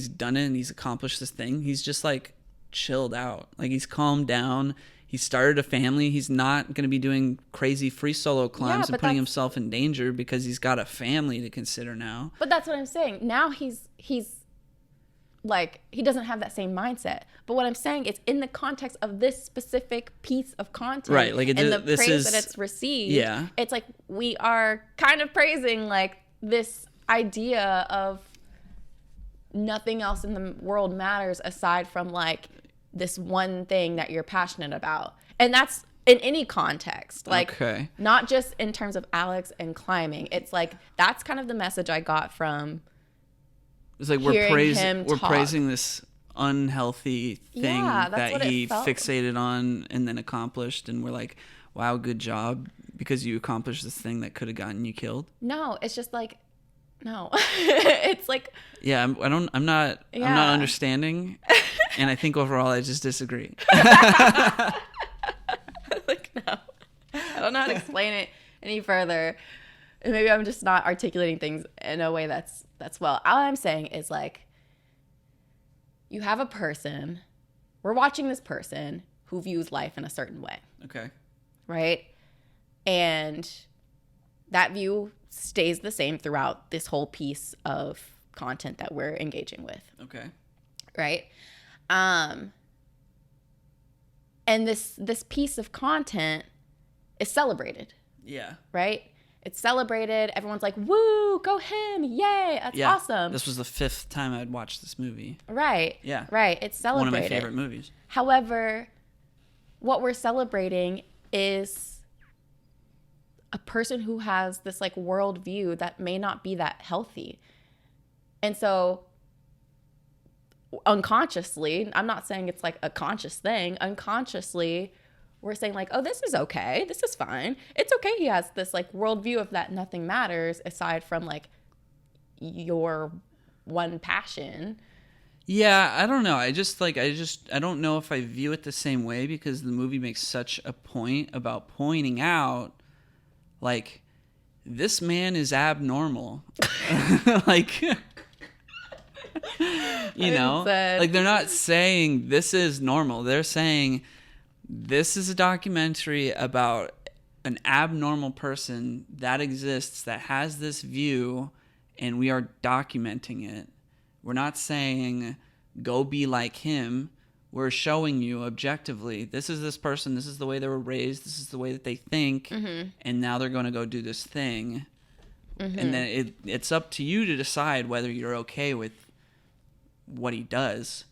done it and he's accomplished this thing, he's just like chilled out. Like he's calmed down. He started a family. He's not going to be doing crazy free solo climbs and putting himself in danger because he's got a family to consider now. But that's what I'm saying. Now he's like, he doesn't have that same mindset. But what I'm saying is in the context of this specific piece of content, right? Like and the praise that it's received, yeah, it's like we are kind of praising like this idea of nothing else in the world matters aside from like this one thing that you're passionate about. And that's in any context, like not just in terms of Alex and climbing. It's like, that's kind of the message I got from, it's like we're praising this unhealthy thing that he fixated on and then accomplished, and we're like, wow, good job, because you accomplished this thing that could have gotten you killed. No, it's just like, no. It's like, yeah, I'm not understanding, and I think overall I just disagree. Like, no, I don't know how to explain it any further. And maybe I'm just not articulating things in a way that's well. All I'm saying is like, you have a person, we're watching this person who views life in a certain way. Okay. Right? And that view stays the same throughout this whole piece of content that we're engaging with. Okay. Right? And this piece of content is celebrated. Yeah. Right? It's celebrated. Everyone's like, woo, go him. Yay. That's awesome. This was the 5th time I'd watched this movie. Right. Yeah. Right. It's celebrated. One of my favorite movies. However, what we're celebrating is a person who has this like worldview that may not be that healthy. And so unconsciously, I'm not saying it's like a conscious thing, unconsciously, we're saying like, oh, this is okay. This is fine. It's okay. He has this like worldview of that nothing matters aside from like your one passion. Yeah, I don't know. I don't know if I view it the same way, because the movie makes such a point about pointing out like, this man is abnormal. Like, you know, like they're not saying this is normal. They're saying this is a documentary about an abnormal person that exists, that has this view, and we are documenting it. We're not saying go be like him. We're showing you objectively, this is this person, this is the way they were raised, this is the way that they think, and now they're going to go do this thing. And then it's up to you to decide whether you're okay with what he does.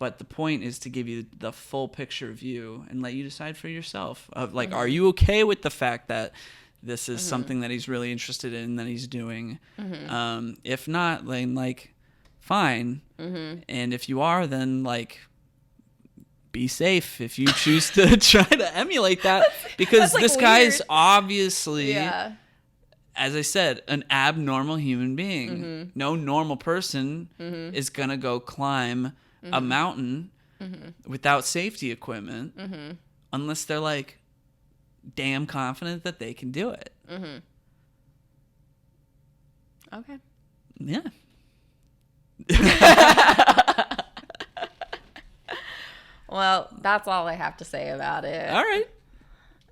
But the point is to give you the full picture view and let you decide for yourself of like, are you okay with the fact that this is something that he's really interested in, that he's doing? If not, then like, fine. And if you are, then like, be safe if you choose to try to emulate that, because like, this guy is obviously, as I said, an abnormal human being. No normal person is gonna go climb a mountain without safety equipment unless they're like damn confident that they can do it. Okay. Yeah. Well, that's all I have to say about it. All right.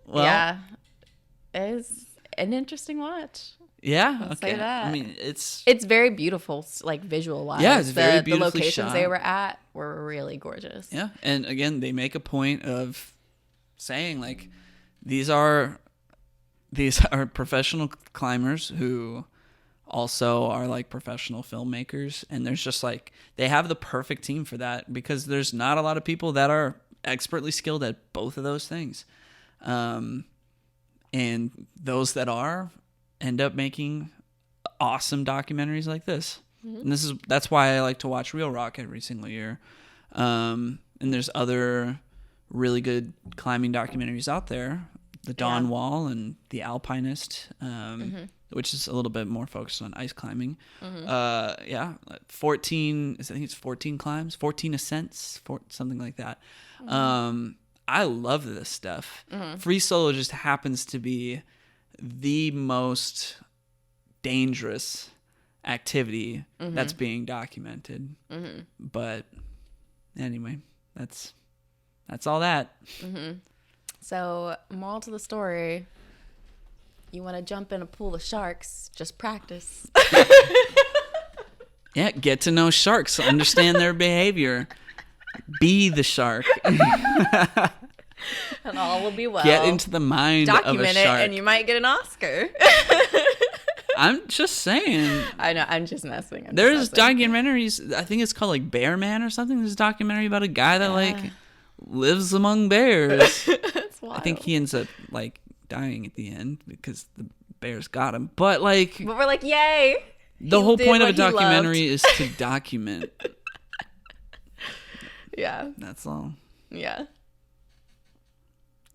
Well, yeah. It's an interesting watch. Yeah, Let's say that. I mean, it's very beautiful, like visual wise. Yeah, it's very beautifully the locations shot. they were at were really gorgeous. Yeah, and again, they make a point of saying like these are professional climbers who also are like professional filmmakers, and there's just like they have the perfect team for that, because there's not a lot of people that are expertly skilled at both of those things, and those that are end up making awesome documentaries like this. And that's why I like to watch Real Rock every single year. And there's other really good climbing documentaries out there, the Dawn Wall and the Alpinist, which is a little bit more focused on ice climbing. 14, I think it's 14 climbs, 14 ascents, something like that. I love this stuff. Free solo just happens to be the most dangerous activity that's being documented. But anyway, that's all that. So, moral to the story, you want to jump in a pool of sharks, just practice. Yeah, get to know sharks, understand their behavior, be the shark. And all will be well. Get into the mind of a shark. Document it, and you might get an Oscar. I'm just saying. I know. I'm just messing. There's documentaries. I think it's called like Bear Man or something. There's a documentary about a guy that like lives among bears. That's wild. I think he ends up like dying at the end because the bears got him. But like, we're like, yay! The whole point of a documentary is to document. Yeah. That's all. Yeah.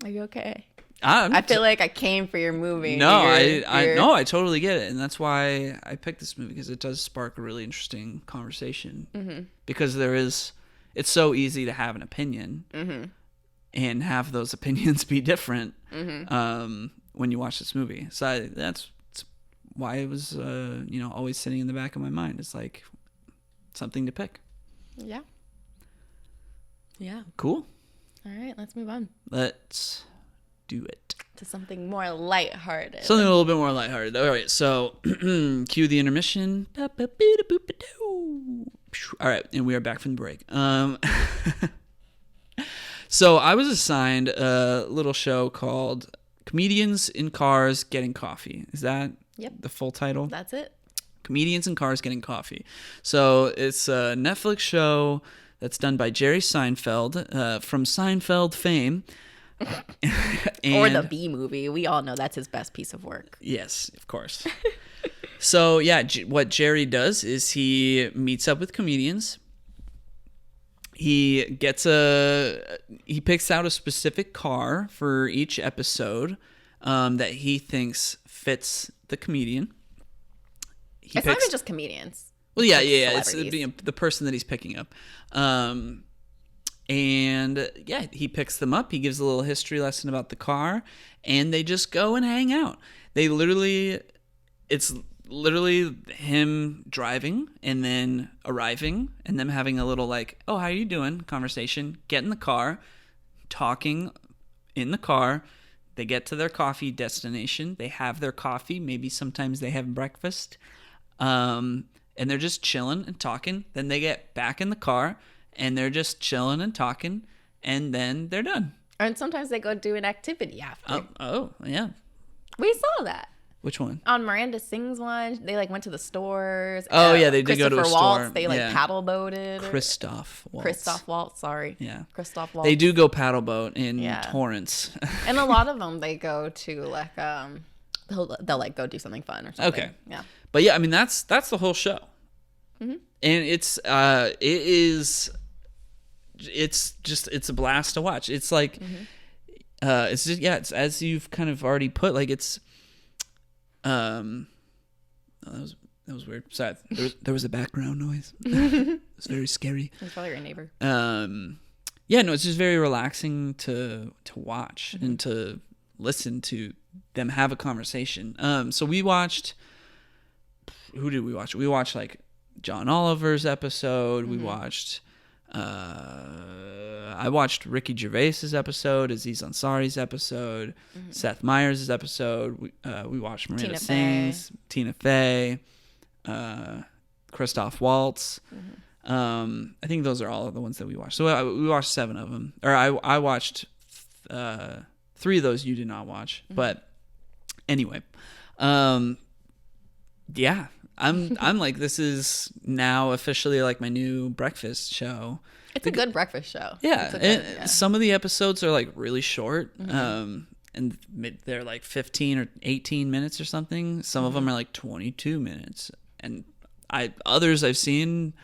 Are you okay? I feel like I came for your movie. No, I totally get it, and that's why I picked this movie, because it does spark a really interesting conversation. Because it's so easy to have an opinion and have those opinions be different when you watch this movie. So that's why it was always sitting in the back of my mind. It's like something to pick. Yeah. Yeah. Cool. All right, let's move on. Let's do it. To something more lighthearted. Something a little bit more lighthearted. All right, so cue the intermission. All right, and we are back from the break. So I was assigned a little show called Comedians in Cars Getting Coffee. Is that the full title? That's it. Comedians in Cars Getting Coffee. So it's a Netflix show that's done by Jerry Seinfeld, from Seinfeld fame. Or the B Movie. We all know that's his best piece of work. Yes, of course. So, yeah, what Jerry does is he meets up with comedians. He picks out a specific car for each episode that he thinks fits the comedian. It's not even just comedians. Well, yeah. It's the person that he's picking up. And yeah, he picks them up. He gives a little history lesson about the car, and they just go and hang out. It's literally him driving and then arriving and them having a little like, oh, how are you doing? Conversation, get in the car, talking in the car. They get to their coffee destination. They have their coffee. Maybe sometimes they have breakfast. And they're just chilling and talking. Then they get back in the car and they're just chilling and talking, and then they're done. And sometimes they go do an activity after. Oh, yeah. We saw that. Which one? On Miranda Sings one, they like went to the stores. Oh yeah, they did go to a store. They like paddle boated. Christoph Waltz. Sorry. Yeah. Christoph Waltz. They do go paddle boat in Torrance. And a lot of them they go to like they'll like go do something fun or something. Okay. Yeah. But yeah, I mean that's the whole show. Mm-hmm. And it's a blast to watch. It's like it's just it's as you've kind of already put, like it's that was weird. Sorry, there was a background noise. It was very scary. It's probably your neighbor. Yeah, no, it's just very relaxing to watch and to listen to them have a conversation. So we watched. Who did we watch? We watched like John Oliver's episode. We watched. I watched Ricky Gervais's episode, Aziz Ansari's episode, Seth Meyers' episode. We watched Miranda Sings, Tina Fey, Christoph Waltz. I think those are all of the ones that we watched. So we watched 7 of them. Or I watched 3 of those you did not watch. But anyway, yeah. I'm like, this is now officially like my new breakfast show. It's a good breakfast show. Yeah. Some of the episodes are like really short. And they're like 15 or 18 minutes or something. Some of them are like 22 minutes. And others I've seen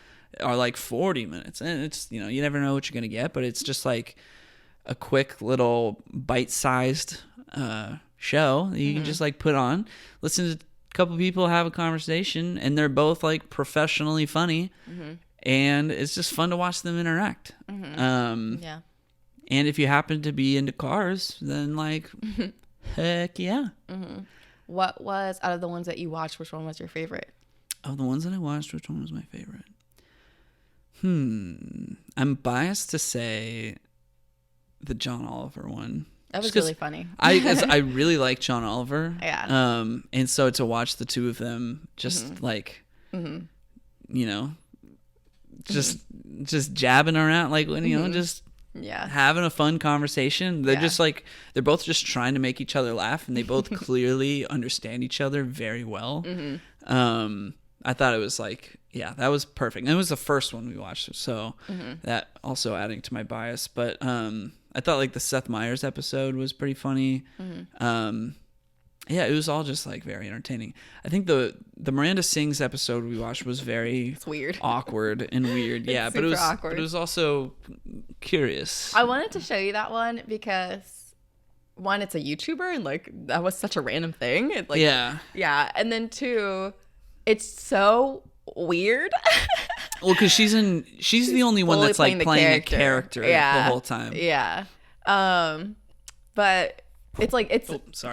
are like 40 minutes. And it's, you never know what you're going to get, but it's just like a quick little bite-sized show that you can just like put on, listen to a couple people have a conversation, and they're both like professionally funny, and it's just fun to watch them interact. Yeah. And if you happen to be into cars, then like, heck yeah. What was, out of the ones that you watched, which one was your favorite? Of the ones that I watched, which one was my favorite? I'm biased to say the John Oliver one. That was really funny. I really like John Oliver. Yeah. And so to watch the two of them just like, just jabbing around, like when just having a fun conversation. They're just like, they're both just trying to make each other laugh, and they both clearly understand each other very well. I thought it was like, that was perfect. And it was the first one we watched, so that also adding to my bias. But I thought like the Seth Meyers episode was pretty funny. It was all just like very entertaining. I think the Miranda Sings episode we watched was very weird, awkward and weird. Yeah, but it was awkward. But it was also curious. I wanted to show you that one because one, it's a YouTuber, and like that was such a random thing. It, like, yeah, and then 2, it's so weird. Well, because she's the only one that's like playing a character the whole time. Yeah. But it's like,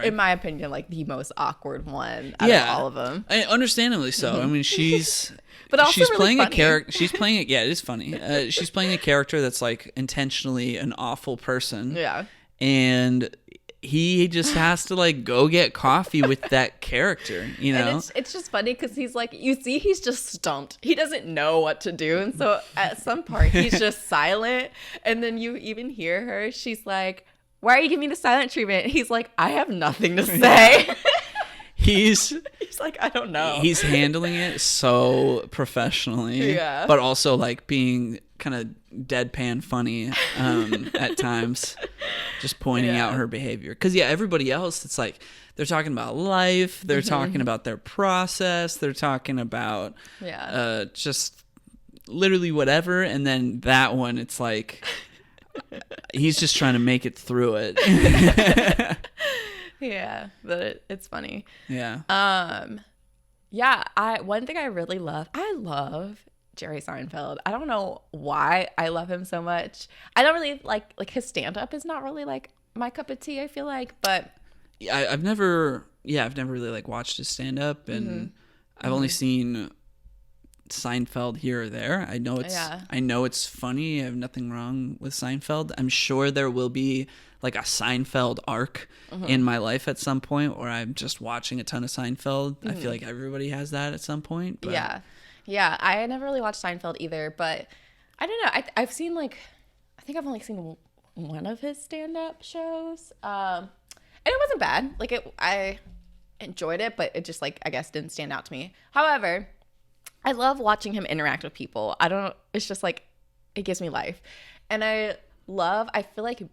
in my opinion, like the most awkward one out of all of them. Understandably so. I mean, she's but also she's really playing funny. a character. She's playing it. Yeah, it is funny. She's playing a character that's like intentionally an awful person. Yeah. And he just has to like go get coffee with that character, And it's just funny because he's like, you see, he's just stumped. He doesn't know what to do, and so at some part he's just silent. And then you even hear her. She's like, "Why are you giving me the silent treatment?" He's like, "I have nothing to say." He's like, I don't know. He's handling it so professionally, but also like being kind of deadpan funny at times, just pointing out her behavior. Because everybody else, it's like they're talking about life, they're talking about their process, they're talking about just literally whatever. And then that one, it's like he's just trying to make it through it. Yeah, but it's funny. Yeah. One thing I really love, I love Jerry Seinfeld. I don't know why I love him so much. I don't really like his stand-up is not really like my cup of tea, I feel like, but I've never really like watched his stand-up, and I've only seen Seinfeld here or there. I know it's funny. I have nothing wrong with Seinfeld. I'm sure there will be like a Seinfeld arc in my life at some point where I'm just watching a ton of Seinfeld. I feel like everybody has that at some point. But. Yeah. I never really watched Seinfeld either, but I don't know. I've seen I think I've only seen one of his stand-up shows, and it wasn't bad. Like I enjoyed it, but it just like, I guess, didn't stand out to me. However, I love watching him interact with people. It's just like, it gives me life. And I feel like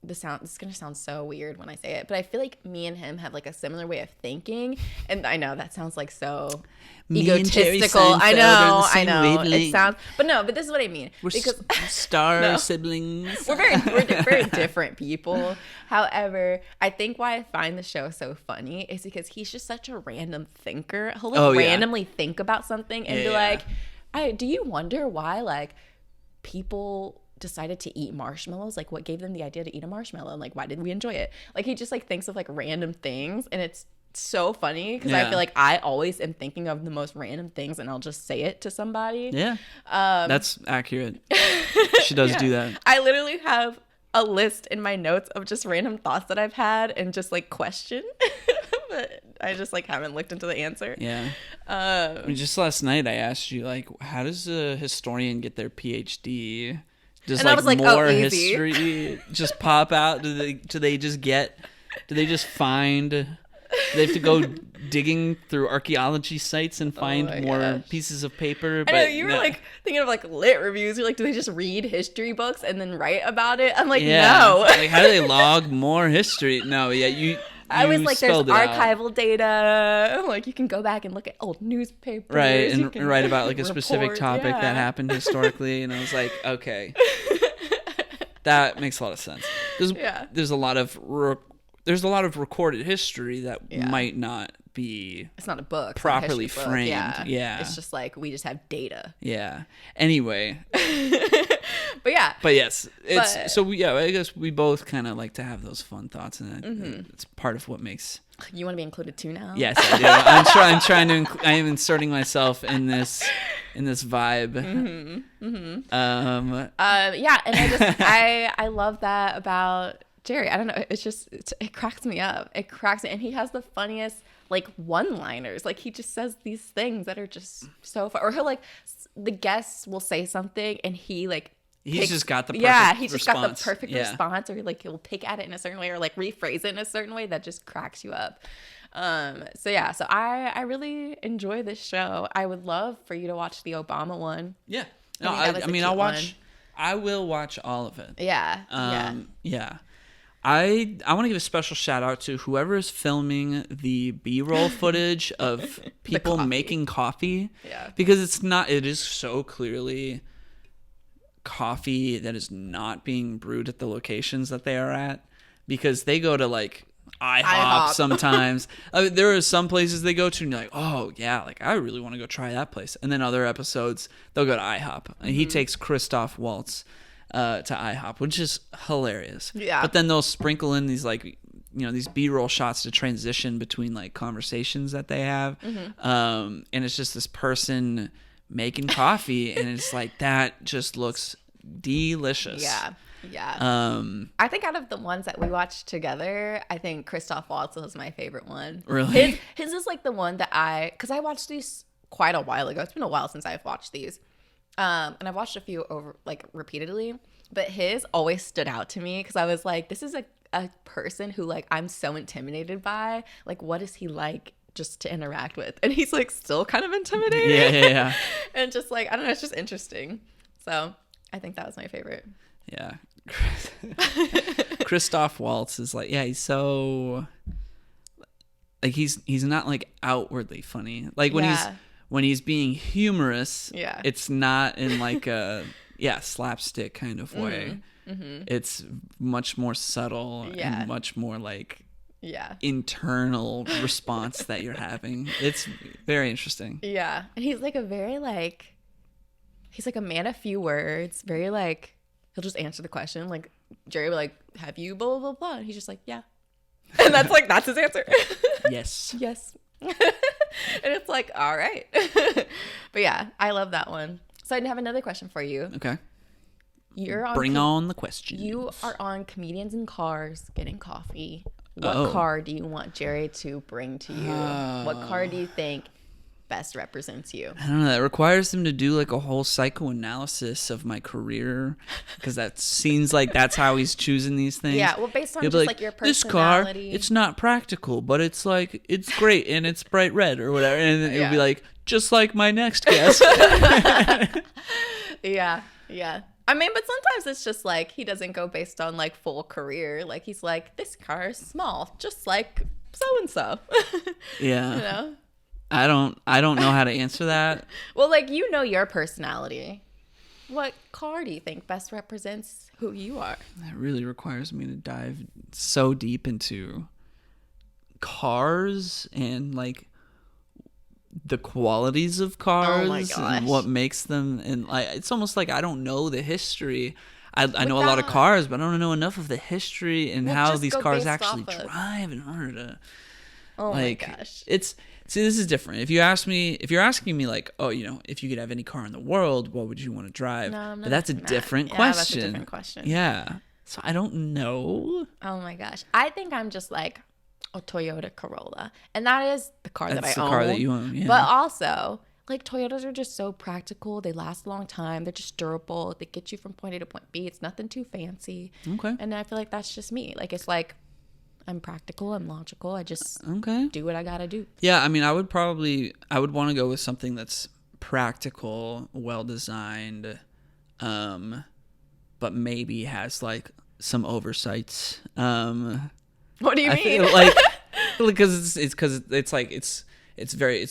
this is going to sound so weird when I say it, but I feel like me and him have like a similar way of thinking. And I know that sounds like so egotistical. I know. It sounds, but this is what I mean. We're star siblings. We're very different people. However, I think why I find the show so funny is because he's just such a random thinker. He'll like randomly think about something and be like, do you wonder why like people decided to eat marshmallows? Like what gave them the idea to eat a marshmallow, and like why did we enjoy it? Like he just like thinks of like random things, and it's so funny because I feel like I always am thinking of the most random things and I'll just say it to somebody. That's accurate. She does do that. I literally have a list in my notes of just random thoughts that I've had and just like question but I just like haven't looked into the answer. Just last night I asked you like, how does a historian get their PhD? Does and like, I was like, more easy. History just pop out? Do they just find, do they have to go digging through archaeology sites and find more pieces of paper? But I know, you were like thinking of like lit reviews. You're like, do they just read history books and then write about it? I'm like, no. Like, how do they log more history? No, I was like, there's archival data. Like, you can go back and look at old newspapers. Right, and write about like a specific topic that happened historically. And I was like, okay, that makes a lot of sense. There's a lot of recorded history that might not be. It's not a book. Properly framed. Yeah. It's just like we just have data. Yeah. Anyway. But yes, I guess we both kind of like to have those fun thoughts, and it's part of what makes. You want to be included too now? Yes, I do. I'm trying to. I am inserting myself in this vibe. And I love that about Jerry. I don't know. It's just it cracks me up. And he has the funniest like one-liners. Like he just says these things that are just so fun. Or he'll like the guests will say something and he like. He's just got the perfect response, or like he'll pick at it in a certain way, or like rephrase it in a certain way that just cracks you up. So I really enjoy this show. I would love for you to watch the Obama one. Yeah, no, I'll watch. I will watch all of it. Yeah. I want to give a special shout out to whoever is filming the B-roll footage of people making coffee. Yeah, because it is so clearly coffee that is not being brewed at the locations that they are at, because they go to like IHOP sometimes. There are some places they go to and you're like, oh yeah, like I really want to go try that place. And then other episodes they'll go to IHOP and he takes Christoph Waltz to IHOP, which is hilarious. Yeah. But then they'll sprinkle in these like, these B-roll shots to transition between like conversations that they have. And it's just this person making coffee and it's like, that just looks delicious. I think out of the ones that we watched together, I think Christoph Waltz was my favorite one. Really? His is like the one that because I watched these quite a while ago. It's been a while since I've watched these, and I've watched a few over like repeatedly, but his always stood out to me because I was like, this is a person who like I'm so intimidated by. Like, what is he like just to interact with? And he's like still kind of intimidating. Yeah. And just like, I don't know, it's just interesting. So I think that was my favorite. Yeah. Christoph Waltz is like, he's so like he's not like outwardly funny. Like when he's being humorous, it's not in like a slapstick kind of way. It's much more subtle and much more like internal response that you're having. It's very interesting. Yeah. And he's like he's like a man of few words, very like he'll just answer the question. Like Jerry will be like, have you blah, blah, blah, blah. And he's just like, yeah. And that's his answer. Yes. And it's like, all right. But yeah, I love that one. So I have another question for you. Okay. Bring on the question. You are on Comedians in Cars getting coffee. What car do you want Jerry to bring to you? What car do you think best represents you? I don't know. That requires them to do like a whole psychoanalysis of my career, because that seems like that's how he's choosing these things. Yeah, well, based on just like your personality. This car, it's not practical, but it's like, it's great and it's bright red or whatever. And then it'll be like, just like my next guest. Yeah. I mean, but sometimes it's just like he doesn't go based on like full career. Like he's like, this car is small, just like so and so. Yeah. You know? I don't know how to answer that. Well, like, you know your personality. What car do you think best represents who you are? That really requires me to dive so deep into cars and like the qualities of cars and what makes them, and like it's almost like I don't know the history. I know a lot of cars, but I don't know enough of the history and how these cars actually drive in order to. Oh like, my gosh! See, this is different. If you're asking me like, oh, you know, if you could have any car in the world, what would you want to drive? No, but that's a different question. That's a different question. Yeah. So I don't know. Oh my gosh! I think I'm just like a Toyota Corolla, and that is the car that I own. That's the car that you own. Yeah. But also, like, Toyotas are just so practical. They last a long time. They're just durable. They get you from point A to point B. It's nothing too fancy. Okay. And I feel like that's just me. Like, it's like, I'm practical. I'm logical. I just do what I gotta do. Yeah, I mean, I would want to go with something that's practical, well designed, but maybe has like some oversights. What do you mean? Feel like because it's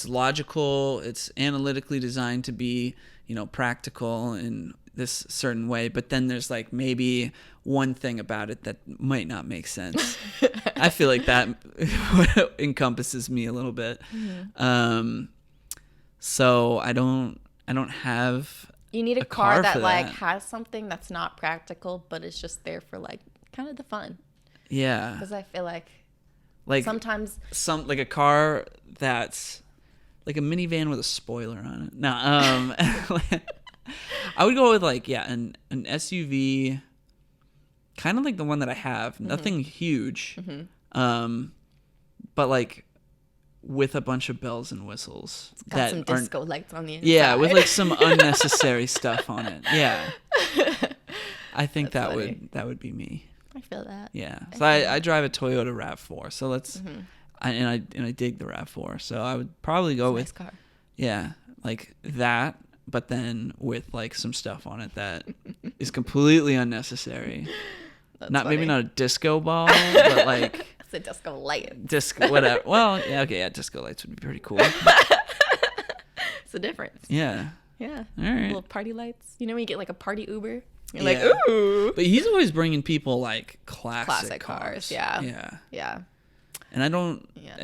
logical. It's analytically designed to be, you know, practical in this certain way, but then there's like maybe one thing about it that might not make sense. I feel like that encompasses me a little bit. Mm-hmm. So I don't have. You need a car that like has something that's not practical, but it's just there for like kind of the fun. Yeah. Because I feel like sometimes like a car that's like a minivan with a spoiler on it. No, I would go with like an SUV, kind of like the one that I have. Mm-hmm. Nothing huge, but like with a bunch of bells and whistles. It's got some disco lights on the inside. Yeah, with like some unnecessary stuff on it. Yeah, I think that would be me. I feel that. Yeah, so I drive a Toyota RAV4, so let's, I dig the RAV4, so I would probably go with nice car. Yeah, like that, but then with like some stuff on it that is completely unnecessary. Maybe not a disco ball, but like it's a disco light. Disco, whatever. Well, yeah, okay, yeah, disco lights would be pretty cool. It's a difference. Yeah. Yeah. All right. Little party lights. You know when you get like a party Uber? You're like, ooh. But he's always bringing people like classic cars. Yeah. And I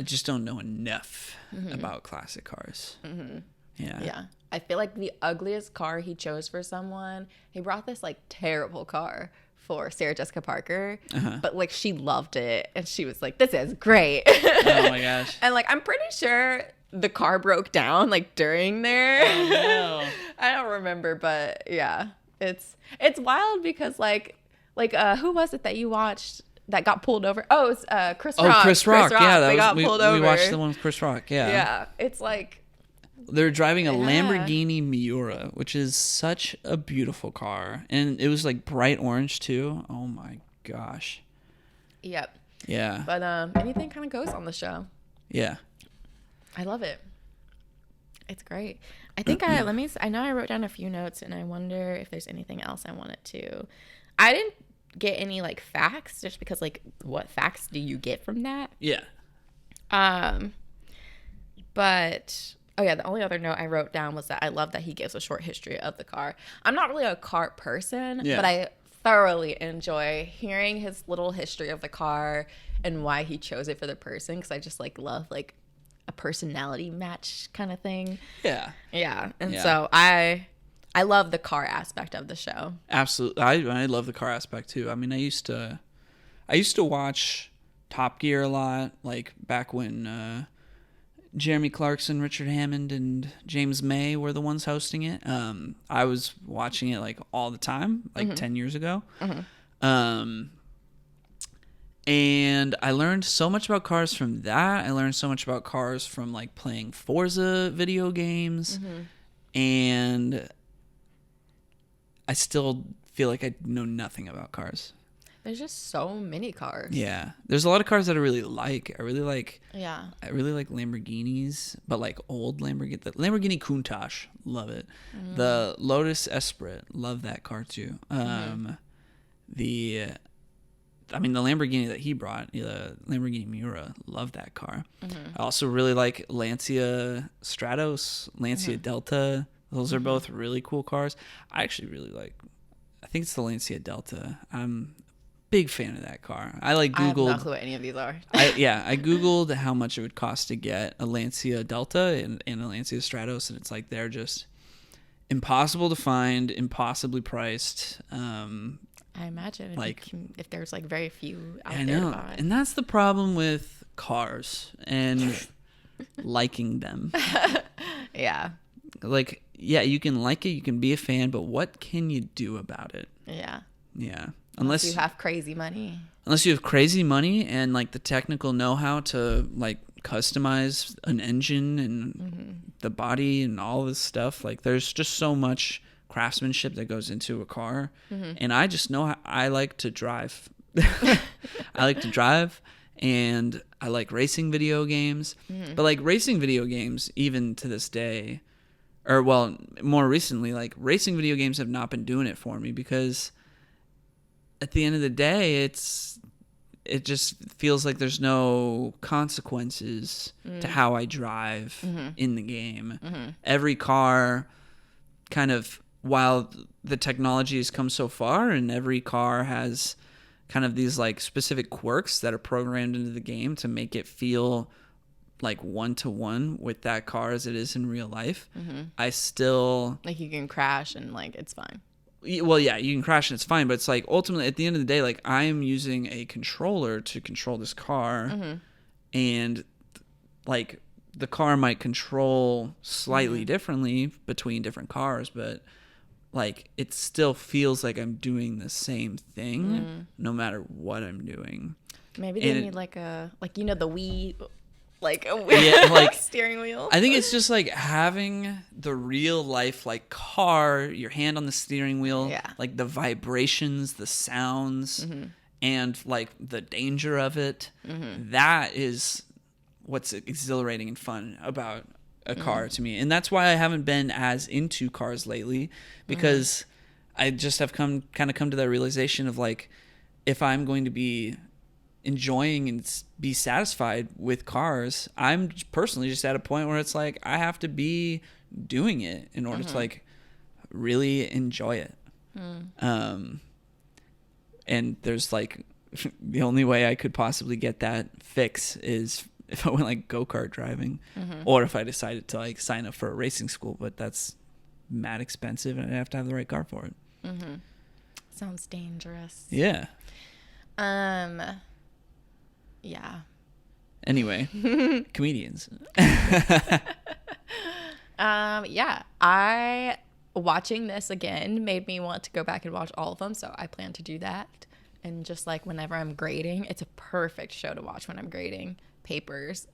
just don't know enough about classic cars. Mm-hmm. Yeah. I feel like the ugliest car he chose for someone, he brought this like terrible car for Sarah Jessica Parker, but like she loved it and she was like, this is great. Oh my gosh. And like, I'm pretty sure the car broke down like during there. Oh no. I don't remember, but yeah. It's wild because like who was it that you watched that got pulled over? Oh, it was Chris Rock. Oh, Chris Rock. Yeah, they got pulled over. We watched the one with Chris Rock. Yeah. Yeah, it's like they're driving a Lamborghini Miura, which is such a beautiful car, and it was like bright orange too. Oh my gosh. Yep. Yeah. But anything kind of goes on the show. Yeah. I love it. It's great. I think I know I wrote down a few notes and I wonder if there's anything else I wanted to. I didn't get any like facts just because like what facts do you get from that? Yeah. But the only other note I wrote down was that I love that he gives a short history of the car. I'm not really a car person, but I thoroughly enjoy hearing his little history of the car and why he chose it for the person, because I just like love like a personality match kind of thing. Yeah. And so I love the car aspect of the show. Absolutely. I love the car aspect too. I mean, I used to watch Top Gear a lot, like back when Jeremy Clarkson, Richard Hammond, and James May were the ones hosting it. I was watching it like all the time, like 10 years ago. And I learned so much about cars from that. I learned so much about cars from like playing Forza video games. And I still feel like I know nothing about cars. There's just so many cars. Yeah. There's a lot of cars that I really like. I really like Lamborghinis, but like old Lamborghini. The Lamborghini Countach, love it. The Lotus Esprit, love that car too. The Lamborghini that he brought, the Lamborghini Miura, love that car. I also really like Lancia Stratos, Lancia Delta. Those are both really cool cars. I actually really like, I think it's the Lancia Delta. I'm a big fan of that car. I Googled. I have no clue what any of these are. I Googled how much it would cost to get a Lancia Delta and a Lancia Stratos, and it's like they're just impossible to find, impossibly priced. I imagine if there's like very few out I there know. to buy. And that's the problem with cars and liking them. Yeah. Like, yeah, you can like it, you can be a fan, but what can you do about it? Yeah. Yeah. Unless you have crazy money. Unless you have crazy money and like the technical know-how to like customize an engine and the body and all this stuff. Like there's just so much craftsmanship that goes into a car. And I just know I like to drive. I like to drive, and I like racing video games. But like racing video games, even to this day, or well, more recently, like racing video games have not been doing it for me, because at the end of the day, it just feels like there's no consequences to how I drive in the game. Every car kind of, while the technology has come so far, and every car has kind of these like specific quirks that are programmed into the game to make it feel like one-to-one with that car as it is in real life, I still... Like you can crash and like it's fine. Well, yeah, you can crash and it's fine, but it's like ultimately at the end of the day, like I am using a controller to control this car, and like the car might control slightly differently between different cars, but like it still feels like I'm doing the same thing no matter what I'm doing. Maybe they need like the Wii, like a like steering wheel. I think it's just like having the real life like car, your hand on the steering wheel, like the vibrations, the sounds, and like the danger of it. That is what's exhilarating and fun about a car to me. And that's why I haven't been as into cars lately, because I just have come to that realization of like, if I'm going to be enjoying and be satisfied with cars, I'm personally just at a point where it's like I have to be doing it in order to like really enjoy it. And there's like the only way I could possibly get that fix is if I went like go-kart driving, or if I decided to like sign up for a racing school, but that's mad expensive and I'd have to have the right car for it. Sounds dangerous. Yeah. Yeah. Anyway, comedians. Yeah. Watching this again made me want to go back and watch all of them, so I plan to do that. And just like whenever I'm grading, it's a perfect show to watch when I'm grading papers.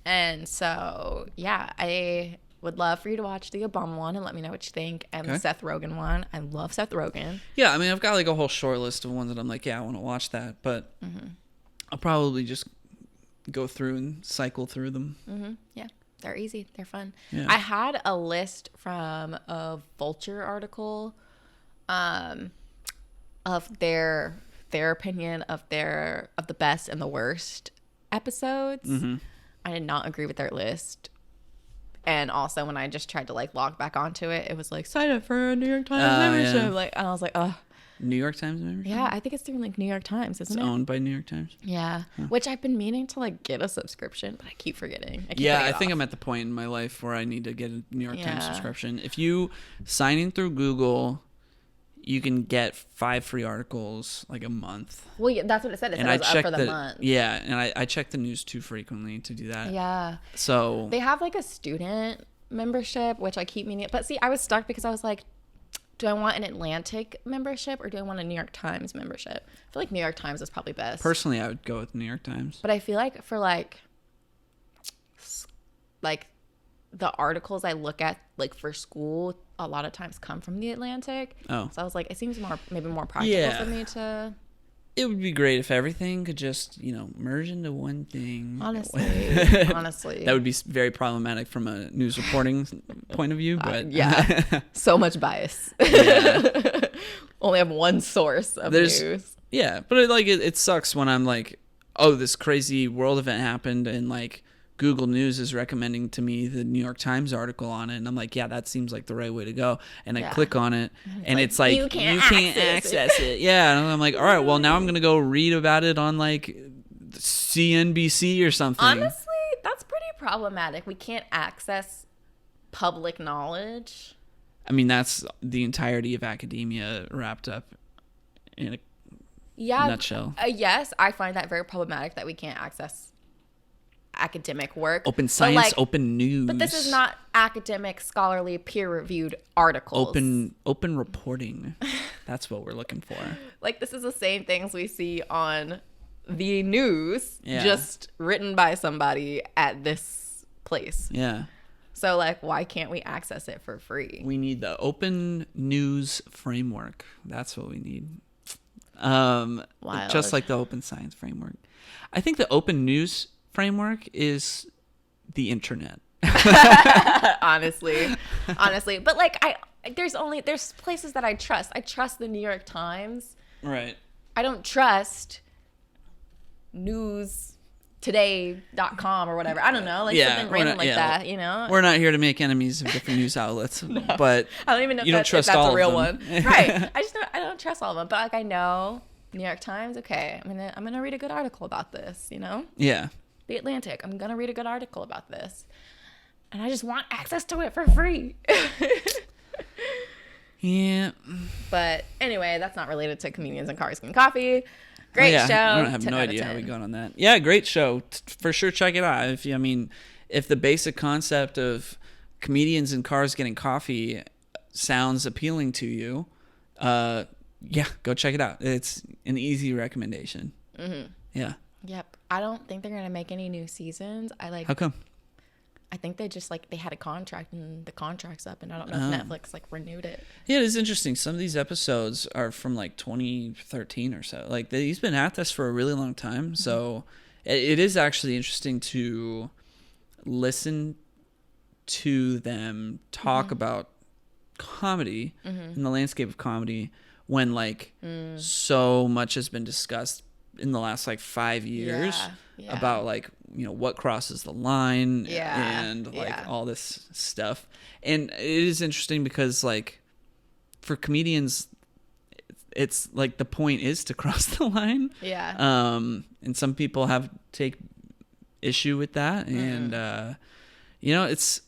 And so, yeah, I would love for you to watch the Obama one and let me know what you think. And the Seth Rogen one. I love Seth Rogen. Yeah, I mean, I've got like a whole short list of ones that I'm like, yeah, I want to watch that. But I'll probably just go through and cycle through them. Yeah, they're easy. They're fun. Yeah. I had a list from a Vulture article of their opinion of the best and the worst episodes. I did not agree with their list. And also when I just tried to like log back onto it, it was like sign up for a New York Times membership. Yeah. Like, and I was like, oh. New York Times membership? Yeah, I think it's through like New York Times, isn't it? It's owned by New York Times. Yeah, which I've been meaning to like get a subscription, but I keep forgetting. I think I'm at the point in my life where I need to get a New York Times subscription. If you sign in through Google, you can get 5 free articles like a month. Well, yeah, that's what it said. It said it was up for the month. Yeah, and I check the news too frequently to do that. Yeah. So they have like a student membership, which I keep meaning. But see, I was stuck because I was like, do I want an Atlantic membership or do I want a New York Times membership? I feel like New York Times is probably best. Personally, I would go with New York Times. But I feel like for like the articles I look at like for school, a lot of times come from the Atlantic. Oh. So I was like, it seems maybe more practical for me to. It would be great if everything could just, merge into one thing. Honestly. That would be very problematic from a news reporting point of view, but yeah. So much bias. Yeah. Only have one source of news. Yeah, but it sucks when I'm like, oh, this crazy world event happened and like Google News is recommending to me the New York Times article on it, and I'm like, yeah, that seems like the right way to go. And I click on it, and it's like you can't access it. Yeah, and I'm like, all right, well now I'm gonna go read about it on like CNBC or something. Honestly, that's pretty problematic. We can't access public knowledge. I mean, that's the entirety of academia wrapped up in a nutshell. Yes, I find that very problematic that we can't access academic work, open science, open news. But this is not academic, scholarly, peer-reviewed articles. Open reporting. That's what we're looking for. Like, this is the same things we see on the news, just written by somebody at this place. Yeah. So, like, why can't we access it for free? We need the open news framework. That's what we need. Just like the open science framework. I think the open news framework is the internet. honestly, but like there's places that I trust the New York Times, right? I don't trust newstoday.com or whatever. I don't know, like something random that, we're not here to make enemies of different news outlets. No. But I don't even know if that's a real one. Right. I don't trust all of them, but like I know New York Times, okay, I'm gonna read a good article about this, Yeah. The Atlantic, I'm gonna read a good article about this, and I just want access to it for free. Yeah. But anyway, that's not related to comedians and cars and coffee. Great show. I don't have no idea how we got on that. Yeah, great show. For sure, check it out. If the basic concept of comedians and cars getting coffee sounds appealing to you, go check it out. It's an easy recommendation. Mm-hmm. Yeah. Yep. I don't think they're going to make any new seasons. How come? I think they just they had a contract and the contract's up, and I don't know if Netflix renewed it. Yeah, it is interesting. Some of these episodes are from 2013 or so. Like he's been at this for a really long time. Mm-hmm. So it is actually interesting to listen to them talk about comedy in the landscape of comedy when so much has been discussed in the last 5 years about what crosses the line and all this stuff. And it is interesting because for comedians it's the point is to cross the line. And some people take issue with that, and it's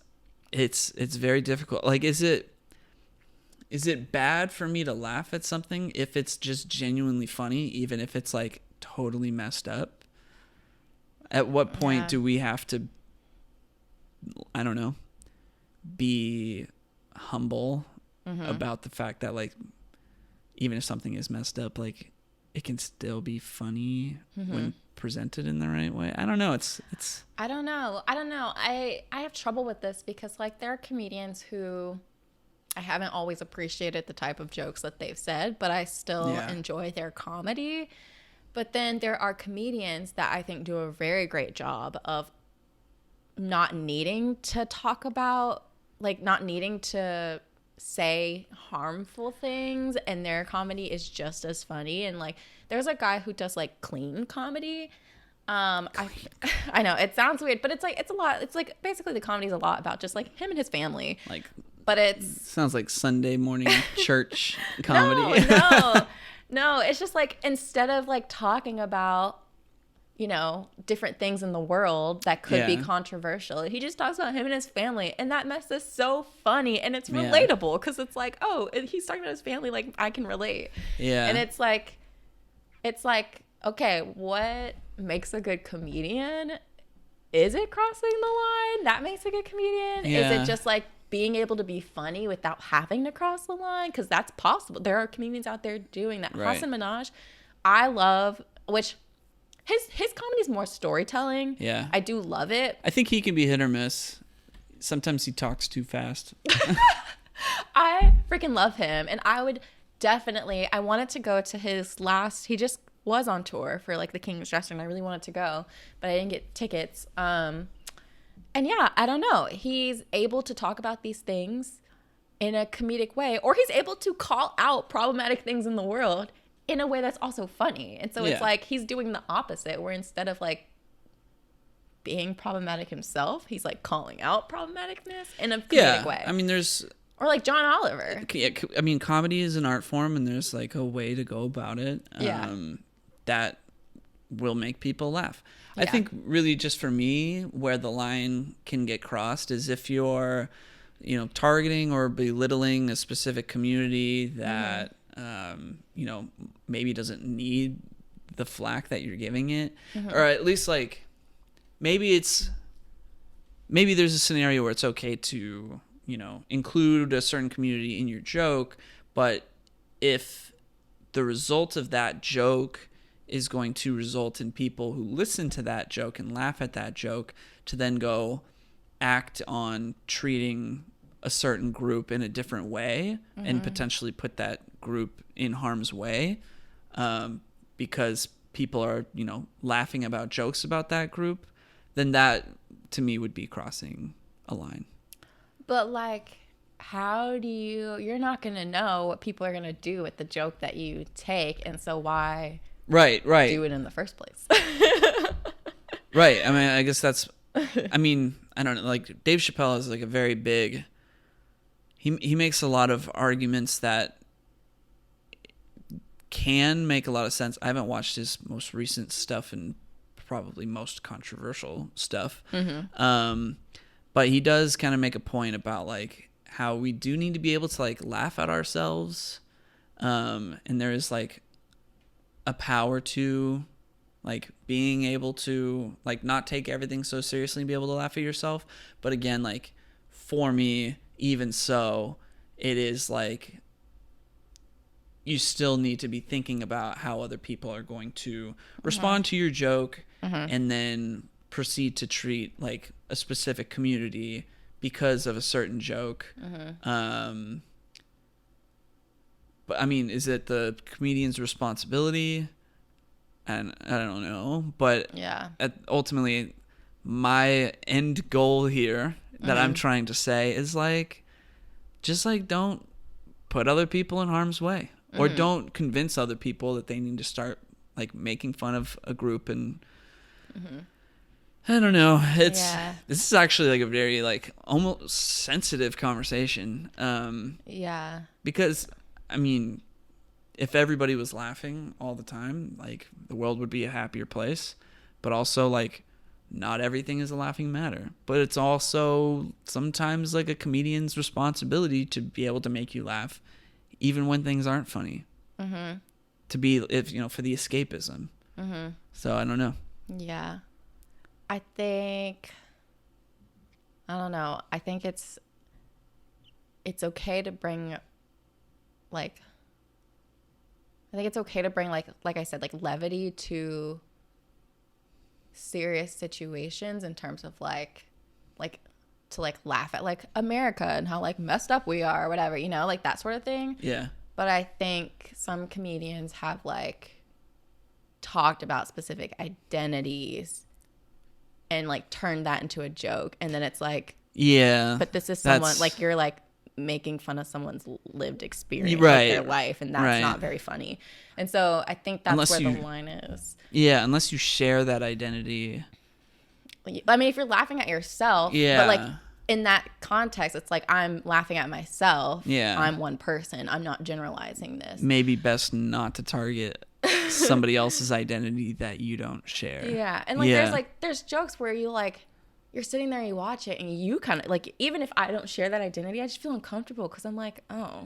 very difficult. Is it bad for me to laugh at something if it's just genuinely funny, even if it's totally messed up? At what point do we have to, I don't know, be humble about the fact that even if something is messed up, it can still be funny when presented in the right way? I don't know. It's I don't know. I have trouble with this because there are comedians who I haven't always appreciated the type of jokes that they've said, but I still enjoy their comedy. But then there are comedians that I think do a very great job of not needing to talk about, not needing to say harmful things, and their comedy is just as funny. And there's a guy who does clean comedy. I know it sounds weird, but it's a lot. It's basically the comedy's a lot about just him and his family. But it sounds like Sunday morning church comedy. No, it's just instead of talking about, different things in the world that could be controversial, he just talks about him and his family, and that mess is so funny, and it's relatable because it's he's talking about his family, I can relate. Yeah. And it's okay, what makes a good comedian? Is it crossing the line? That makes a good comedian? Yeah. Is it just being able to be funny without having to cross the line, because that's possible. There are comedians out there doing that. Right. Hassan Minaj, I love, which his comedy is more storytelling. Yeah. I do love it. I think he can be hit or miss. Sometimes he talks too fast. I freaking love him. And I would definitely, I wanted to go to his last, he just was on tour for like the King's Dresser, and I really wanted to go, but I didn't get tickets. And yeah, I don't know. He's able to talk about these things in a comedic way, or he's able to call out problematic things in the world in a way that's also funny. And so it's like he's doing the opposite, where instead of like being problematic himself, he's like calling out problematic-ness in a comedic way. I mean, there's... Or like John Oliver. Yeah, I mean, comedy is an art form, and there's like a way to go about it that will make people laugh. I think really just for me, where the line can get crossed is if you're, targeting or belittling a specific community that, maybe doesn't need the flack that you're giving it, or at least like maybe there's a scenario where it's okay to, include a certain community in your joke, but if the result of that joke is going to result in people who listen to that joke and laugh at that joke to then go act on treating a certain group in a different way and potentially put that group in harm's way, because people are, laughing about jokes about that group, then that to me would be crossing a line. But like, how do you're not going to know what people are going to do with the joke that you take. And so why right do it in the first place? Right. I mean, I guess that's, I don't know, like Dave Chappelle is like a very big, he makes a lot of arguments that can make a lot of sense. I haven't watched his most recent stuff and probably most controversial stuff. But he does kind of make a point about like how we do need to be able to like laugh at ourselves. And there is like a power to like being able to like not take everything so seriously and be able to laugh at yourself. But again, like for me, even so, it is like you still need to be thinking about how other people are going to respond to your joke and then proceed to treat like a specific community because of a certain joke. But I mean, is it the comedian's responsibility? And I don't know, but ultimately my end goal here that I'm trying to say is like, just like don't put other people in harm's way, or don't convince other people that they need to start like making fun of a group. And I don't know, this is actually like a very like almost sensitive conversation. Because I mean, if everybody was laughing all the time, like the world would be a happier place. But also like not everything is a laughing matter. But it's also sometimes like a comedian's responsibility to be able to make you laugh even when things aren't funny. To be, if for the escapism. So I don't know. Yeah. I don't know. I think it's okay to bring like I said, like levity to serious situations in terms of like to like laugh at like America and how like messed up we are or whatever, like that sort of thing. Yeah. But I think some comedians have like talked about specific identities and like turned that into a joke, and then it's like, but this is someone like you're like making fun of someone's lived experience with their life, and that's not very funny. And so I think that's where the line is. Yeah, unless you share that identity. I mean, if you're laughing at yourself, but like in that context, it's like I'm laughing at myself. Yeah, I'm one person. I'm not generalizing this. Maybe best not to target somebody else's identity that you don't share. Yeah, and like there's jokes where you're sitting there and you watch it and you kind of like, even if I don't share that identity, I just feel uncomfortable because I'm like, oh.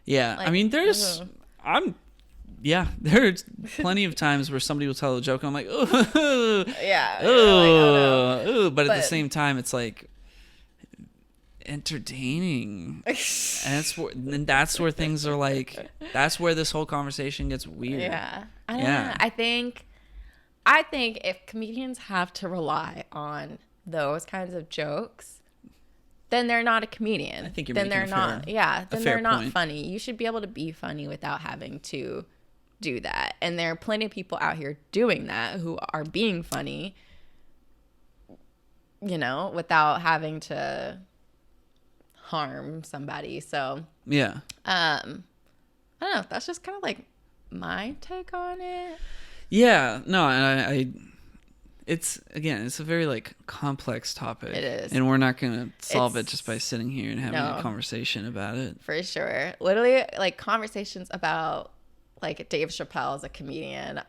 Yeah, like, I mean, there's plenty of times where somebody will tell a joke and I'm like, oh, yeah, but at the same time, it's like, entertaining. And that's where things are like, that's where this whole conversation gets weird. Yeah. I don't know. I think if comedians have to rely on those kinds of jokes, then they're not a comedian. I think you're then making they're not. Then they're not point. funny. You should be able to be funny without having to do that. And there are plenty of people out here doing that who are being funny, you know, without having to harm somebody. So yeah, I don't know. That's just kind of like my take on it. Yeah, no, and I it's a very like complex topic. It is, and we're not gonna solve it just by sitting here and having No. a conversation about it. For sure. Literally, like conversations about like Dave Chappelle as a comedian.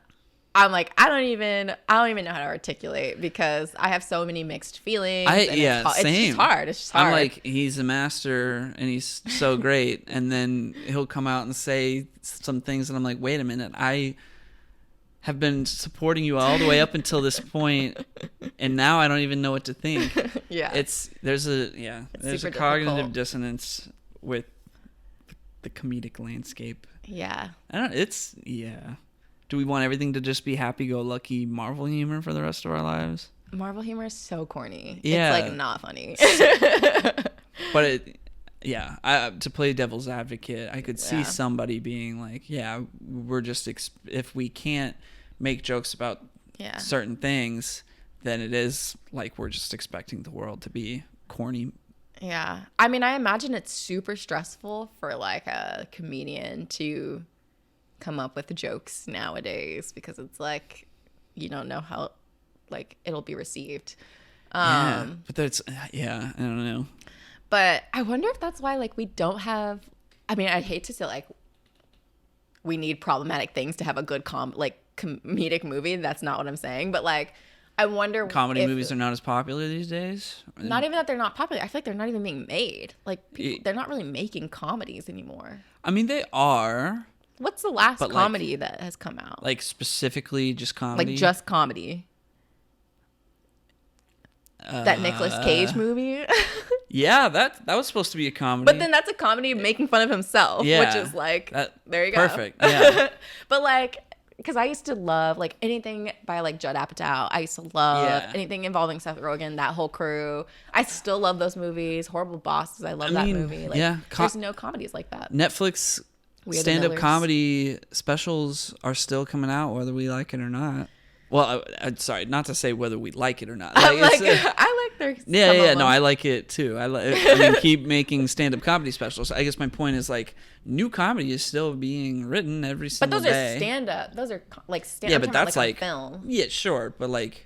I'm like, I don't even know how to articulate because I have so many mixed feelings. Same. It's just hard. It's just hard. I'm like, he's a master and he's so great, and then he'll come out and say some things, and I'm like, wait a minute, I have been supporting you all the way up until this point, and now I don't even know what to think. Yeah, there's a cognitive difficult. dissonance with the comedic landscape. Yeah, Do we want everything to just be happy-go-lucky Marvel humor for the rest of our lives? Marvel humor is so corny. Yeah. It's like not funny. But to play devil's advocate, I could see somebody being like, yeah, we're just if we can't make jokes about certain things, then it is like we're just expecting the world to be corny. Yeah. I mean, I imagine it's super stressful for like a comedian to come up with jokes nowadays because it's like you don't know how like it'll be received. But that's I don't know. But I wonder if that's why like we don't have. I mean, I'd hate to say like we need problematic things to have a good comedic movie. That's not what I'm saying. But like, I wonder comedy movies are not as popular these days. Not even that they're not popular. I feel like they're not even being made. Like they're not really making comedies anymore. I mean, they are. What's the last comedy that has come out? Like specifically just comedy? Like just comedy. That Nicolas Cage movie. Yeah, that was supposed to be a comedy. But then that's a comedy making fun of himself, which is like, there you go. Perfect, yeah. But like, because I used to love like anything by like Judd Apatow. I used to love anything involving Seth Rogen, that whole crew. I still love those movies. Horrible Bosses. I love that movie. Like, there's no comedies like that. Netflix stand-up comedy specials are still coming out, whether we like it or not. Well, I'm sorry, not to say whether we like it or not. I like their no, I like it too. I mean, keep making stand-up comedy specials. I guess my point is like new comedy is still being written every single day. But those are stand-up. Those are like stand-up. Yeah, but that's like a film. Yeah, sure, but like,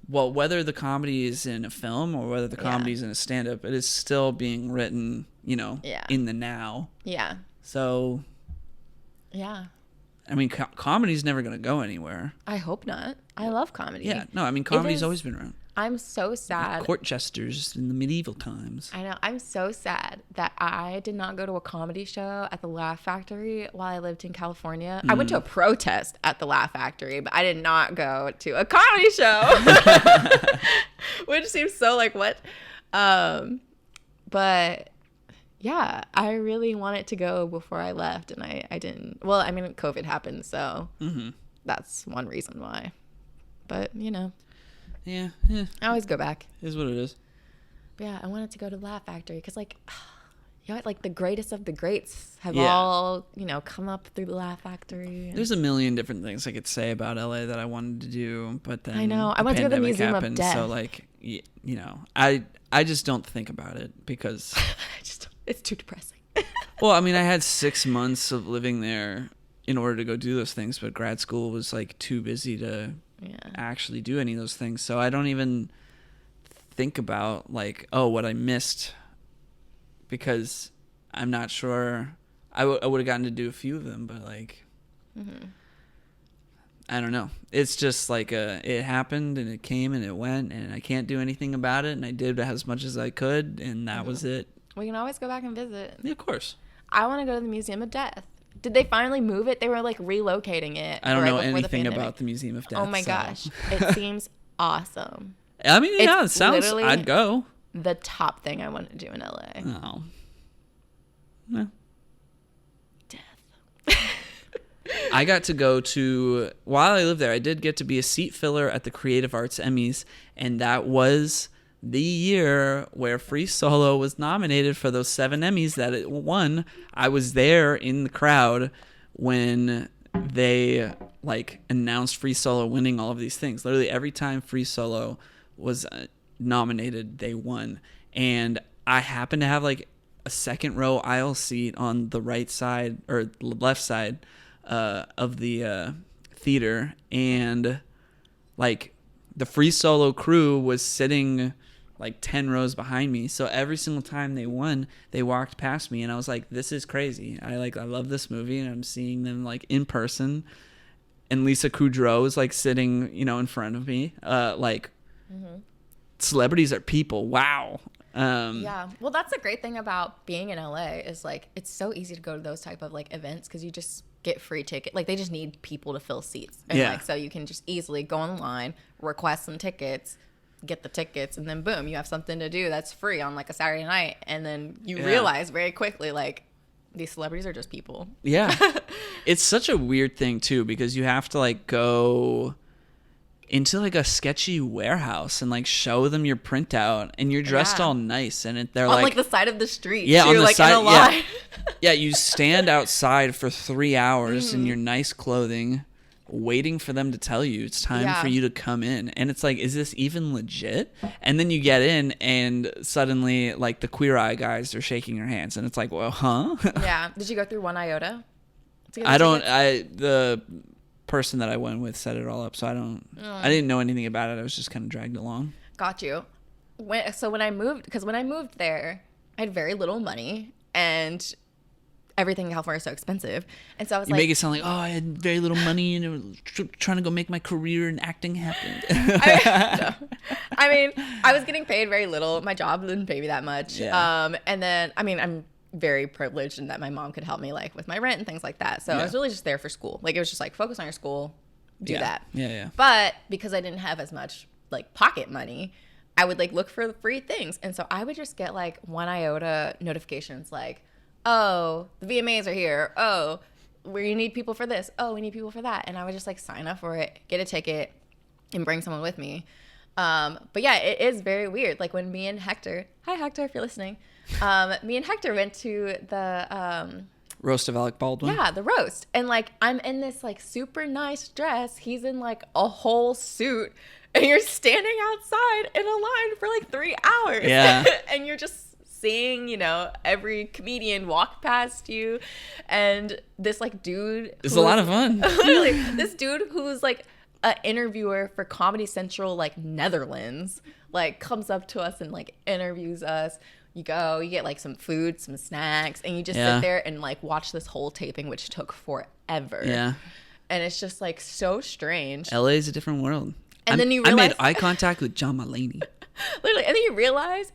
well, whether the comedy is in a film or whether the comedy is in a stand-up, it is still being written, in the now. Yeah. So. Yeah. I mean, comedy's never going to go anywhere. I hope not. I love comedy. Yeah, no, I mean, comedy's always been around. I'm so sad. Court jesters in the medieval times. I know. I'm so sad that I did not go to a comedy show at the Laugh Factory while I lived in California. I went to a protest at the Laugh Factory, but I did not go to a comedy show, which seems so like what? But yeah, I really wanted to go before I left, and I didn't. Well, I mean, COVID happened, so that's one reason why. But, Yeah. I always go back. It is what it is. But yeah, I wanted to go to the Laugh Factory because, like the greatest of the greats have all, come up through the Laugh Factory. There's a million different things I could say about LA that I wanted to do, but then I know. I went to the Museum of Death. So, like, I just don't think about it because it's too depressing. Well, I mean, I had 6 months of living there in order to go do those things, but grad school was like too busy to actually do any of those things. So I don't even think about like, what I missed, because I'm not sure. I would have gotten to do a few of them, but like, I don't know. It's just like it happened and it came and it went, and I can't do anything about it. And I did as much as I could, and that was it. We can always go back and visit. Yeah, of course. I want to go to the Museum of Death. Did they finally move it? They were like relocating it. I don't know anything about the Museum of Death. Oh my gosh. It seems awesome. I mean, it sounds, I'd go. the top thing I want to do in LA. Oh. No. Death. I got to go to, while I lived there, I did get to be a seat filler at the Creative Arts Emmys, and that was the year where Free Solo was nominated for those 7 Emmys that it won. I was there in the crowd when they like announced Free Solo winning all of these things. Literally every time Free Solo was nominated, they won. And I happened to have like a second row aisle seat on the right side or left side of the theater, and like the Free Solo crew was sitting like 10 rows behind me. So every single time they won, they walked past me, and I was like, this is crazy. I love this movie, and I'm seeing them like in person. And Lisa Kudrow is like sitting, in front of me. Celebrities are people. Wow. Yeah. Well, that's the great thing about being in LA is like, it's so easy to go to those type of like events because you just get free ticket. Like they just need people to fill seats. And like, so you can just easily go online, request some tickets, get the tickets, and then boom, you have something to do that's free on like a Saturday night. And then you realize very quickly, like, these celebrities are just people. Yeah. It's such a weird thing too, because you have to like go into like a sketchy warehouse and like show them your printout, and you're dressed all nice, and they're on like the side of the street. Yeah, too, on the like side. in a line. Yeah, you stand outside for 3 hours in your nice clothing, waiting for them to tell you it's time for you to come in. And it's like, is this even legit? And then you get in, and suddenly like the Queer Eye guys are shaking your hands, and it's like, well, huh? Yeah. Did you go through One Iota? The person that I went with set it all up, so I didn't know anything about it. I was just kind of dragged along. Got you. When I moved there, I had very little money, and everything in California is so expensive. And so I was You make it sound like, I had very little money and I was trying to go make my career in acting happen. I mean, I was getting paid very little. My job didn't pay me that much. Yeah. And then, I mean, I'm very privileged in that my mom could help me like with my rent and things like that. So I was really just there for school. Like it was just like, focus on your school, do that. Yeah. But because I didn't have as much like pocket money, I would like look for free things. And so I would just get like One Iota notifications like, oh, the VMAs are here. Oh, we need people for this. Oh, we need people for that. And I would just like sign up for it, get a ticket, and bring someone with me. But yeah, it is very weird. Like when me and Hector, hi Hector, if you're listening, me and Hector went to the roast of Alec Baldwin. Yeah, the roast. And like I'm in this like super nice dress. He's in like a whole suit. And you're standing outside in a line for like 3 hours. Yeah. And you're just seeing, every comedian walk past you. And this like dude. It's a lot of fun. Literally, this dude who's like an interviewer for Comedy Central, like Netherlands, like comes up to us and like interviews us. You get like some food, some snacks, and you just sit there and like watch this whole taping, which took forever. Yeah. And it's just like so strange. LA is a different world. And then you realize I made eye contact with John Mulaney. Literally, and then you realize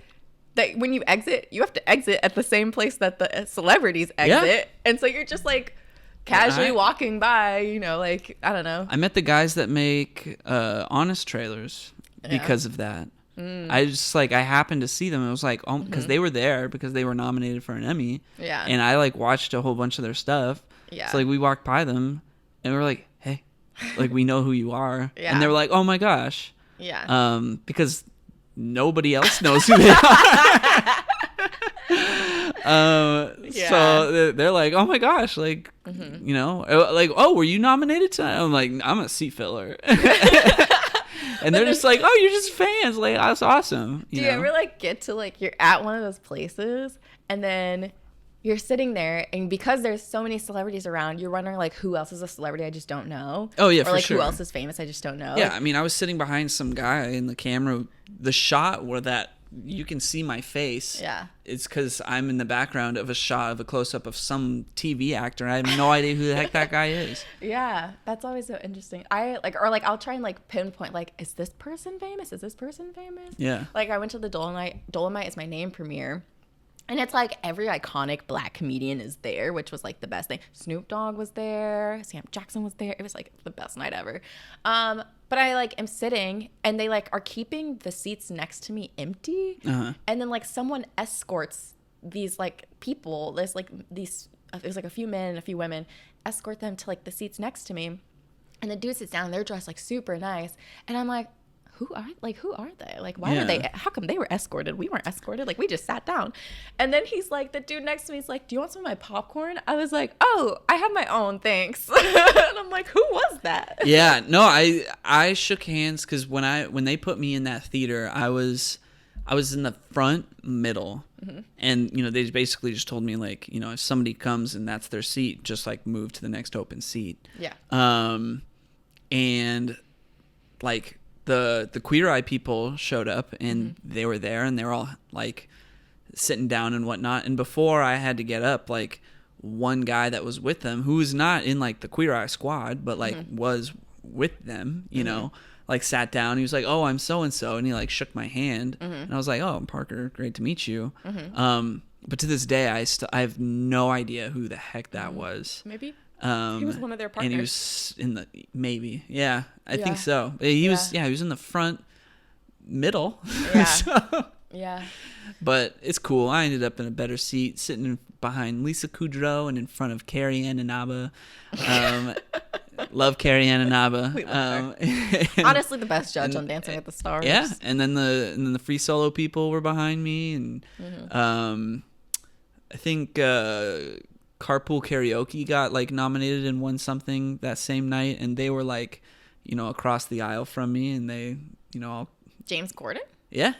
that when you exit, you have to exit at the same place that the celebrities exit. Yeah. And so you're just like casually walking by, like, I don't know. I met the guys that make Honest trailers because of that. I just like, I happened to see them. It was like, because they were there because they were nominated for an Emmy. Yeah. And I like watched a whole bunch of their stuff. Yeah. So like we walked by them and we were like, hey, like we know who you are. Yeah. And they were like, oh my gosh. Yeah. Because nobody else knows who they are. So they're like, oh my gosh, like, like, oh, were you nominated tonight? I'm like, I'm a seat filler. And they're just like, oh, you're just fans. Like, that's awesome. Do you ever like get to like, you're at one of those places and then you're sitting there, and because there's so many celebrities around, you're wondering like, who else is a celebrity I just don't know? Oh yeah, or like who else is famous I just don't know? Yeah, I mean, I was sitting behind some guy in the camera. The shot where that you can see my face. Yeah, it's because I'm in the background of a shot of a close up of some TV actor. And I have no idea who the heck that guy is. Yeah, that's always so interesting. I'll try and like pinpoint like, is this person famous? Is this person famous? Yeah. Like I went to the Dolomite. Dolomite is my name premiere. And it's like every iconic black comedian is there, which was like the best thing. Snoop Dogg was there. Sam Jackson was there. It was like the best night ever. But I like am sitting and they like are keeping the seats next to me empty. And then like someone escorts these like people. There's like these, it was like a few men and a few women, escort them to like the seats next to me. And the dude sits down and they're dressed like super nice. And I'm like, who are they? Like, why are they? How come they were escorted? We weren't escorted. Like, we just sat down. And then he's like, the dude next to me is like, do you want some of my popcorn? I was like, oh, I have my own, thanks. And I'm like, who was that? Yeah, no, I shook hands because when they put me in that theater, I was in the front middle, and you know they basically just told me like, you know, if somebody comes and that's their seat, just like move to the next open seat. Yeah. And like. The Queer Eye people showed up and they were there and they were all like sitting down and whatnot. And before I had to get up, like one guy that was with them, who was not in like the Queer Eye squad, but like was with them, you know, like sat down. He was like, "Oh, I'm so and so," and he like shook my hand, and I was like, "Oh, I'm Parker. Great to meet you." But to this day, I have no idea who the heck that was. Maybe. He was one of their partners. And he was in the, maybe. Yeah, I think so. He was in the front middle. Yeah. So, yeah. But it's cool. I ended up in a better seat, sitting behind Lisa Kudrow and in front of Carrie Ann Inaba. Love Carrie Ann Inaba. Honestly, the best judge on Dancing with the Stars. Yeah, and then the Free Solo people were behind me, and I think Carpool Karaoke got like nominated and won something that same night, and they were like, you know, across the aisle from me, and they, you know, James Corden. Yeah.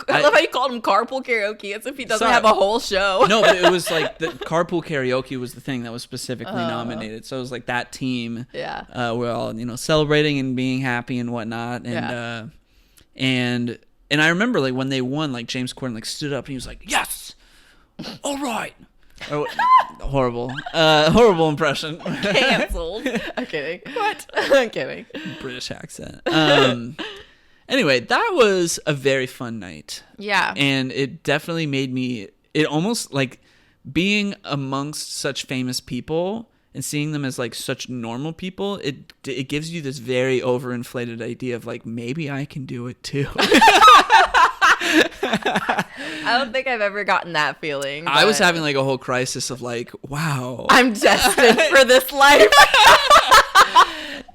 I love how you called him Carpool Karaoke as if he doesn't have a whole show. No, but it was like the Carpool Karaoke was the thing that was specifically nominated. So it was like that team. Yeah. We're all, you know, celebrating and being happy and whatnot. And and I remember like when they won, like James Corden like stood up and he was like, "Yes, all right." Oh, horrible impression. Canceled. I'm kidding. What? I'm kidding. British accent. Anyway, that was a very fun night. Yeah. And it definitely made me, it almost like being amongst such famous people and seeing them as like such normal people, it gives you this very overinflated idea of like, maybe I can do it too. I don't think I've ever gotten that feeling. I was having like a whole crisis of like, wow, I'm destined for this life.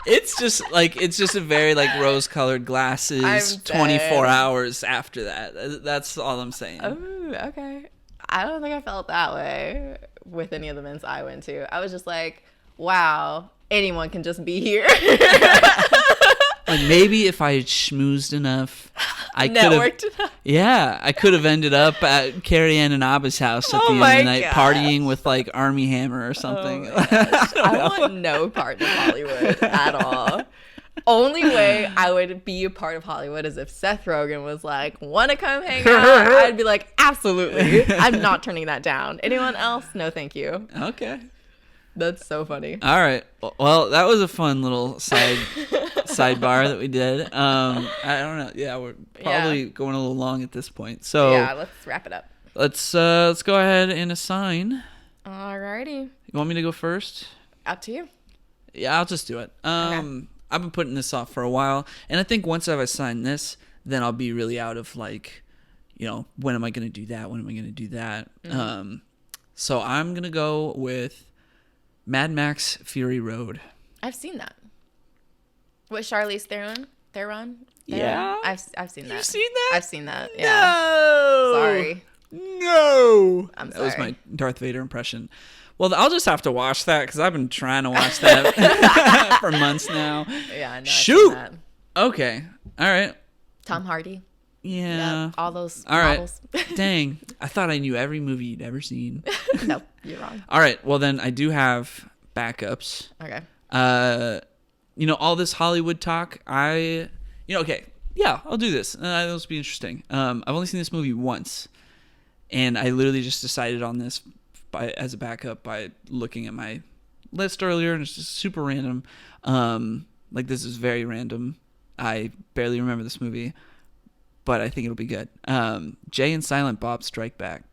It's just a very like rose-colored glasses 24 hours after that. That's all I'm saying. Oh, okay. I don't think I felt that way with any of the events I went to. I was just like, wow, anyone can just be here. Like maybe if I had schmoozed enough, I could networked have. enough. Yeah, I could have ended up at Carrie Ann Inaba's house at the end of the night, partying with like Army Hammer or something. I want no part of Hollywood at all. Only way I would be a part of Hollywood is if Seth Rogen was like, want to come hang out? I'd be like, absolutely. I'm not turning that down. Anyone else? No, thank you. Okay. That's so funny. All right. Well, that was a fun little sidebar that we did. I don't know. Yeah, we're probably going a little long at this point. So yeah, let's wrap it up. Let's go ahead and assign. Alrighty. You want me to go first? Up to you. Yeah, I'll just do it. Okay. I've been putting this off for a while, and I think once I've assigned this, then I'll be really out of like, you know, when am I going to do that? When am I going to do that? Mm-hmm. So I'm going to go with Mad Max Fury Road. I've seen that. With Charlize Theron? Yeah. I've seen that. You've seen that? I've seen that. Yeah. No. Sorry. No. I'm sorry. That was my Darth Vader impression. Well, I'll just have to watch that because I've been trying to watch that for months now. Yeah, I know. Shoot. Okay. All right. Tom Hardy. Yeah. Yep. All those models. Right. Dang. I thought I knew every movie you'd ever seen. Nope. You're wrong. All right. Well, then I do have backups. Okay. You know, all this Hollywood talk, okay. Yeah, I'll do this. This will be interesting. I've only seen this movie once, and I literally just decided on this as a backup by looking at my list earlier, and it's just super random. Like, this is very random. I barely remember this movie, but I think it'll be good. Jay and Silent Bob Strike Back.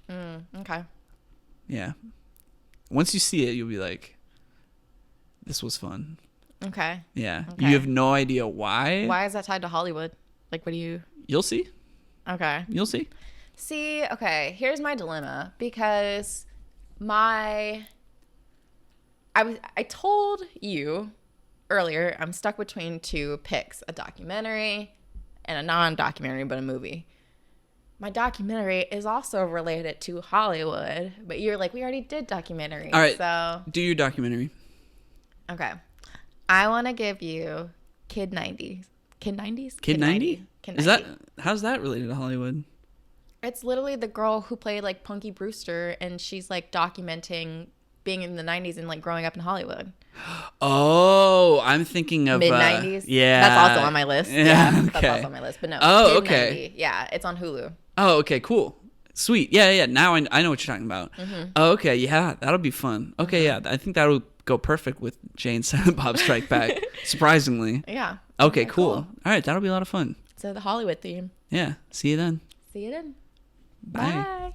Okay. Yeah. Once you see it, you'll be like, this was fun. Okay. Yeah. Okay. You have no idea why. Why is that tied to Hollywood? Like, what do you... You'll see. Okay. You'll see. See, okay, here's my dilemma, because I told you earlier I'm stuck between two picks, a documentary and a non-documentary, but a movie. My documentary is also related to Hollywood, but you're like, we already did documentary. All right. So do your documentary. Okay. I want to give you Kid 90s. Kid 90s? Kid 90? Kid 90. How's that related to Hollywood? It's literally the girl who played like Punky Brewster, and she's like documenting being in the 90s and like growing up in Hollywood. Oh, I'm thinking of mid 90s. Yeah, that's also on my list. Yeah, okay. That's also on my list. But no. Oh, Kid okay. 90. Yeah, it's on Hulu. Oh, okay, cool, sweet. Yeah. Now I know what you're talking about. Mm-hmm. Oh, okay, yeah, that'll be fun. Okay, yeah, I think that'll go perfect with Jane Silent Bob Strike Back. Surprisingly. Yeah. Okay, cool. All right, that'll be a lot of fun. So the Hollywood theme. Yeah. See you then. See you then. Bye. Bye.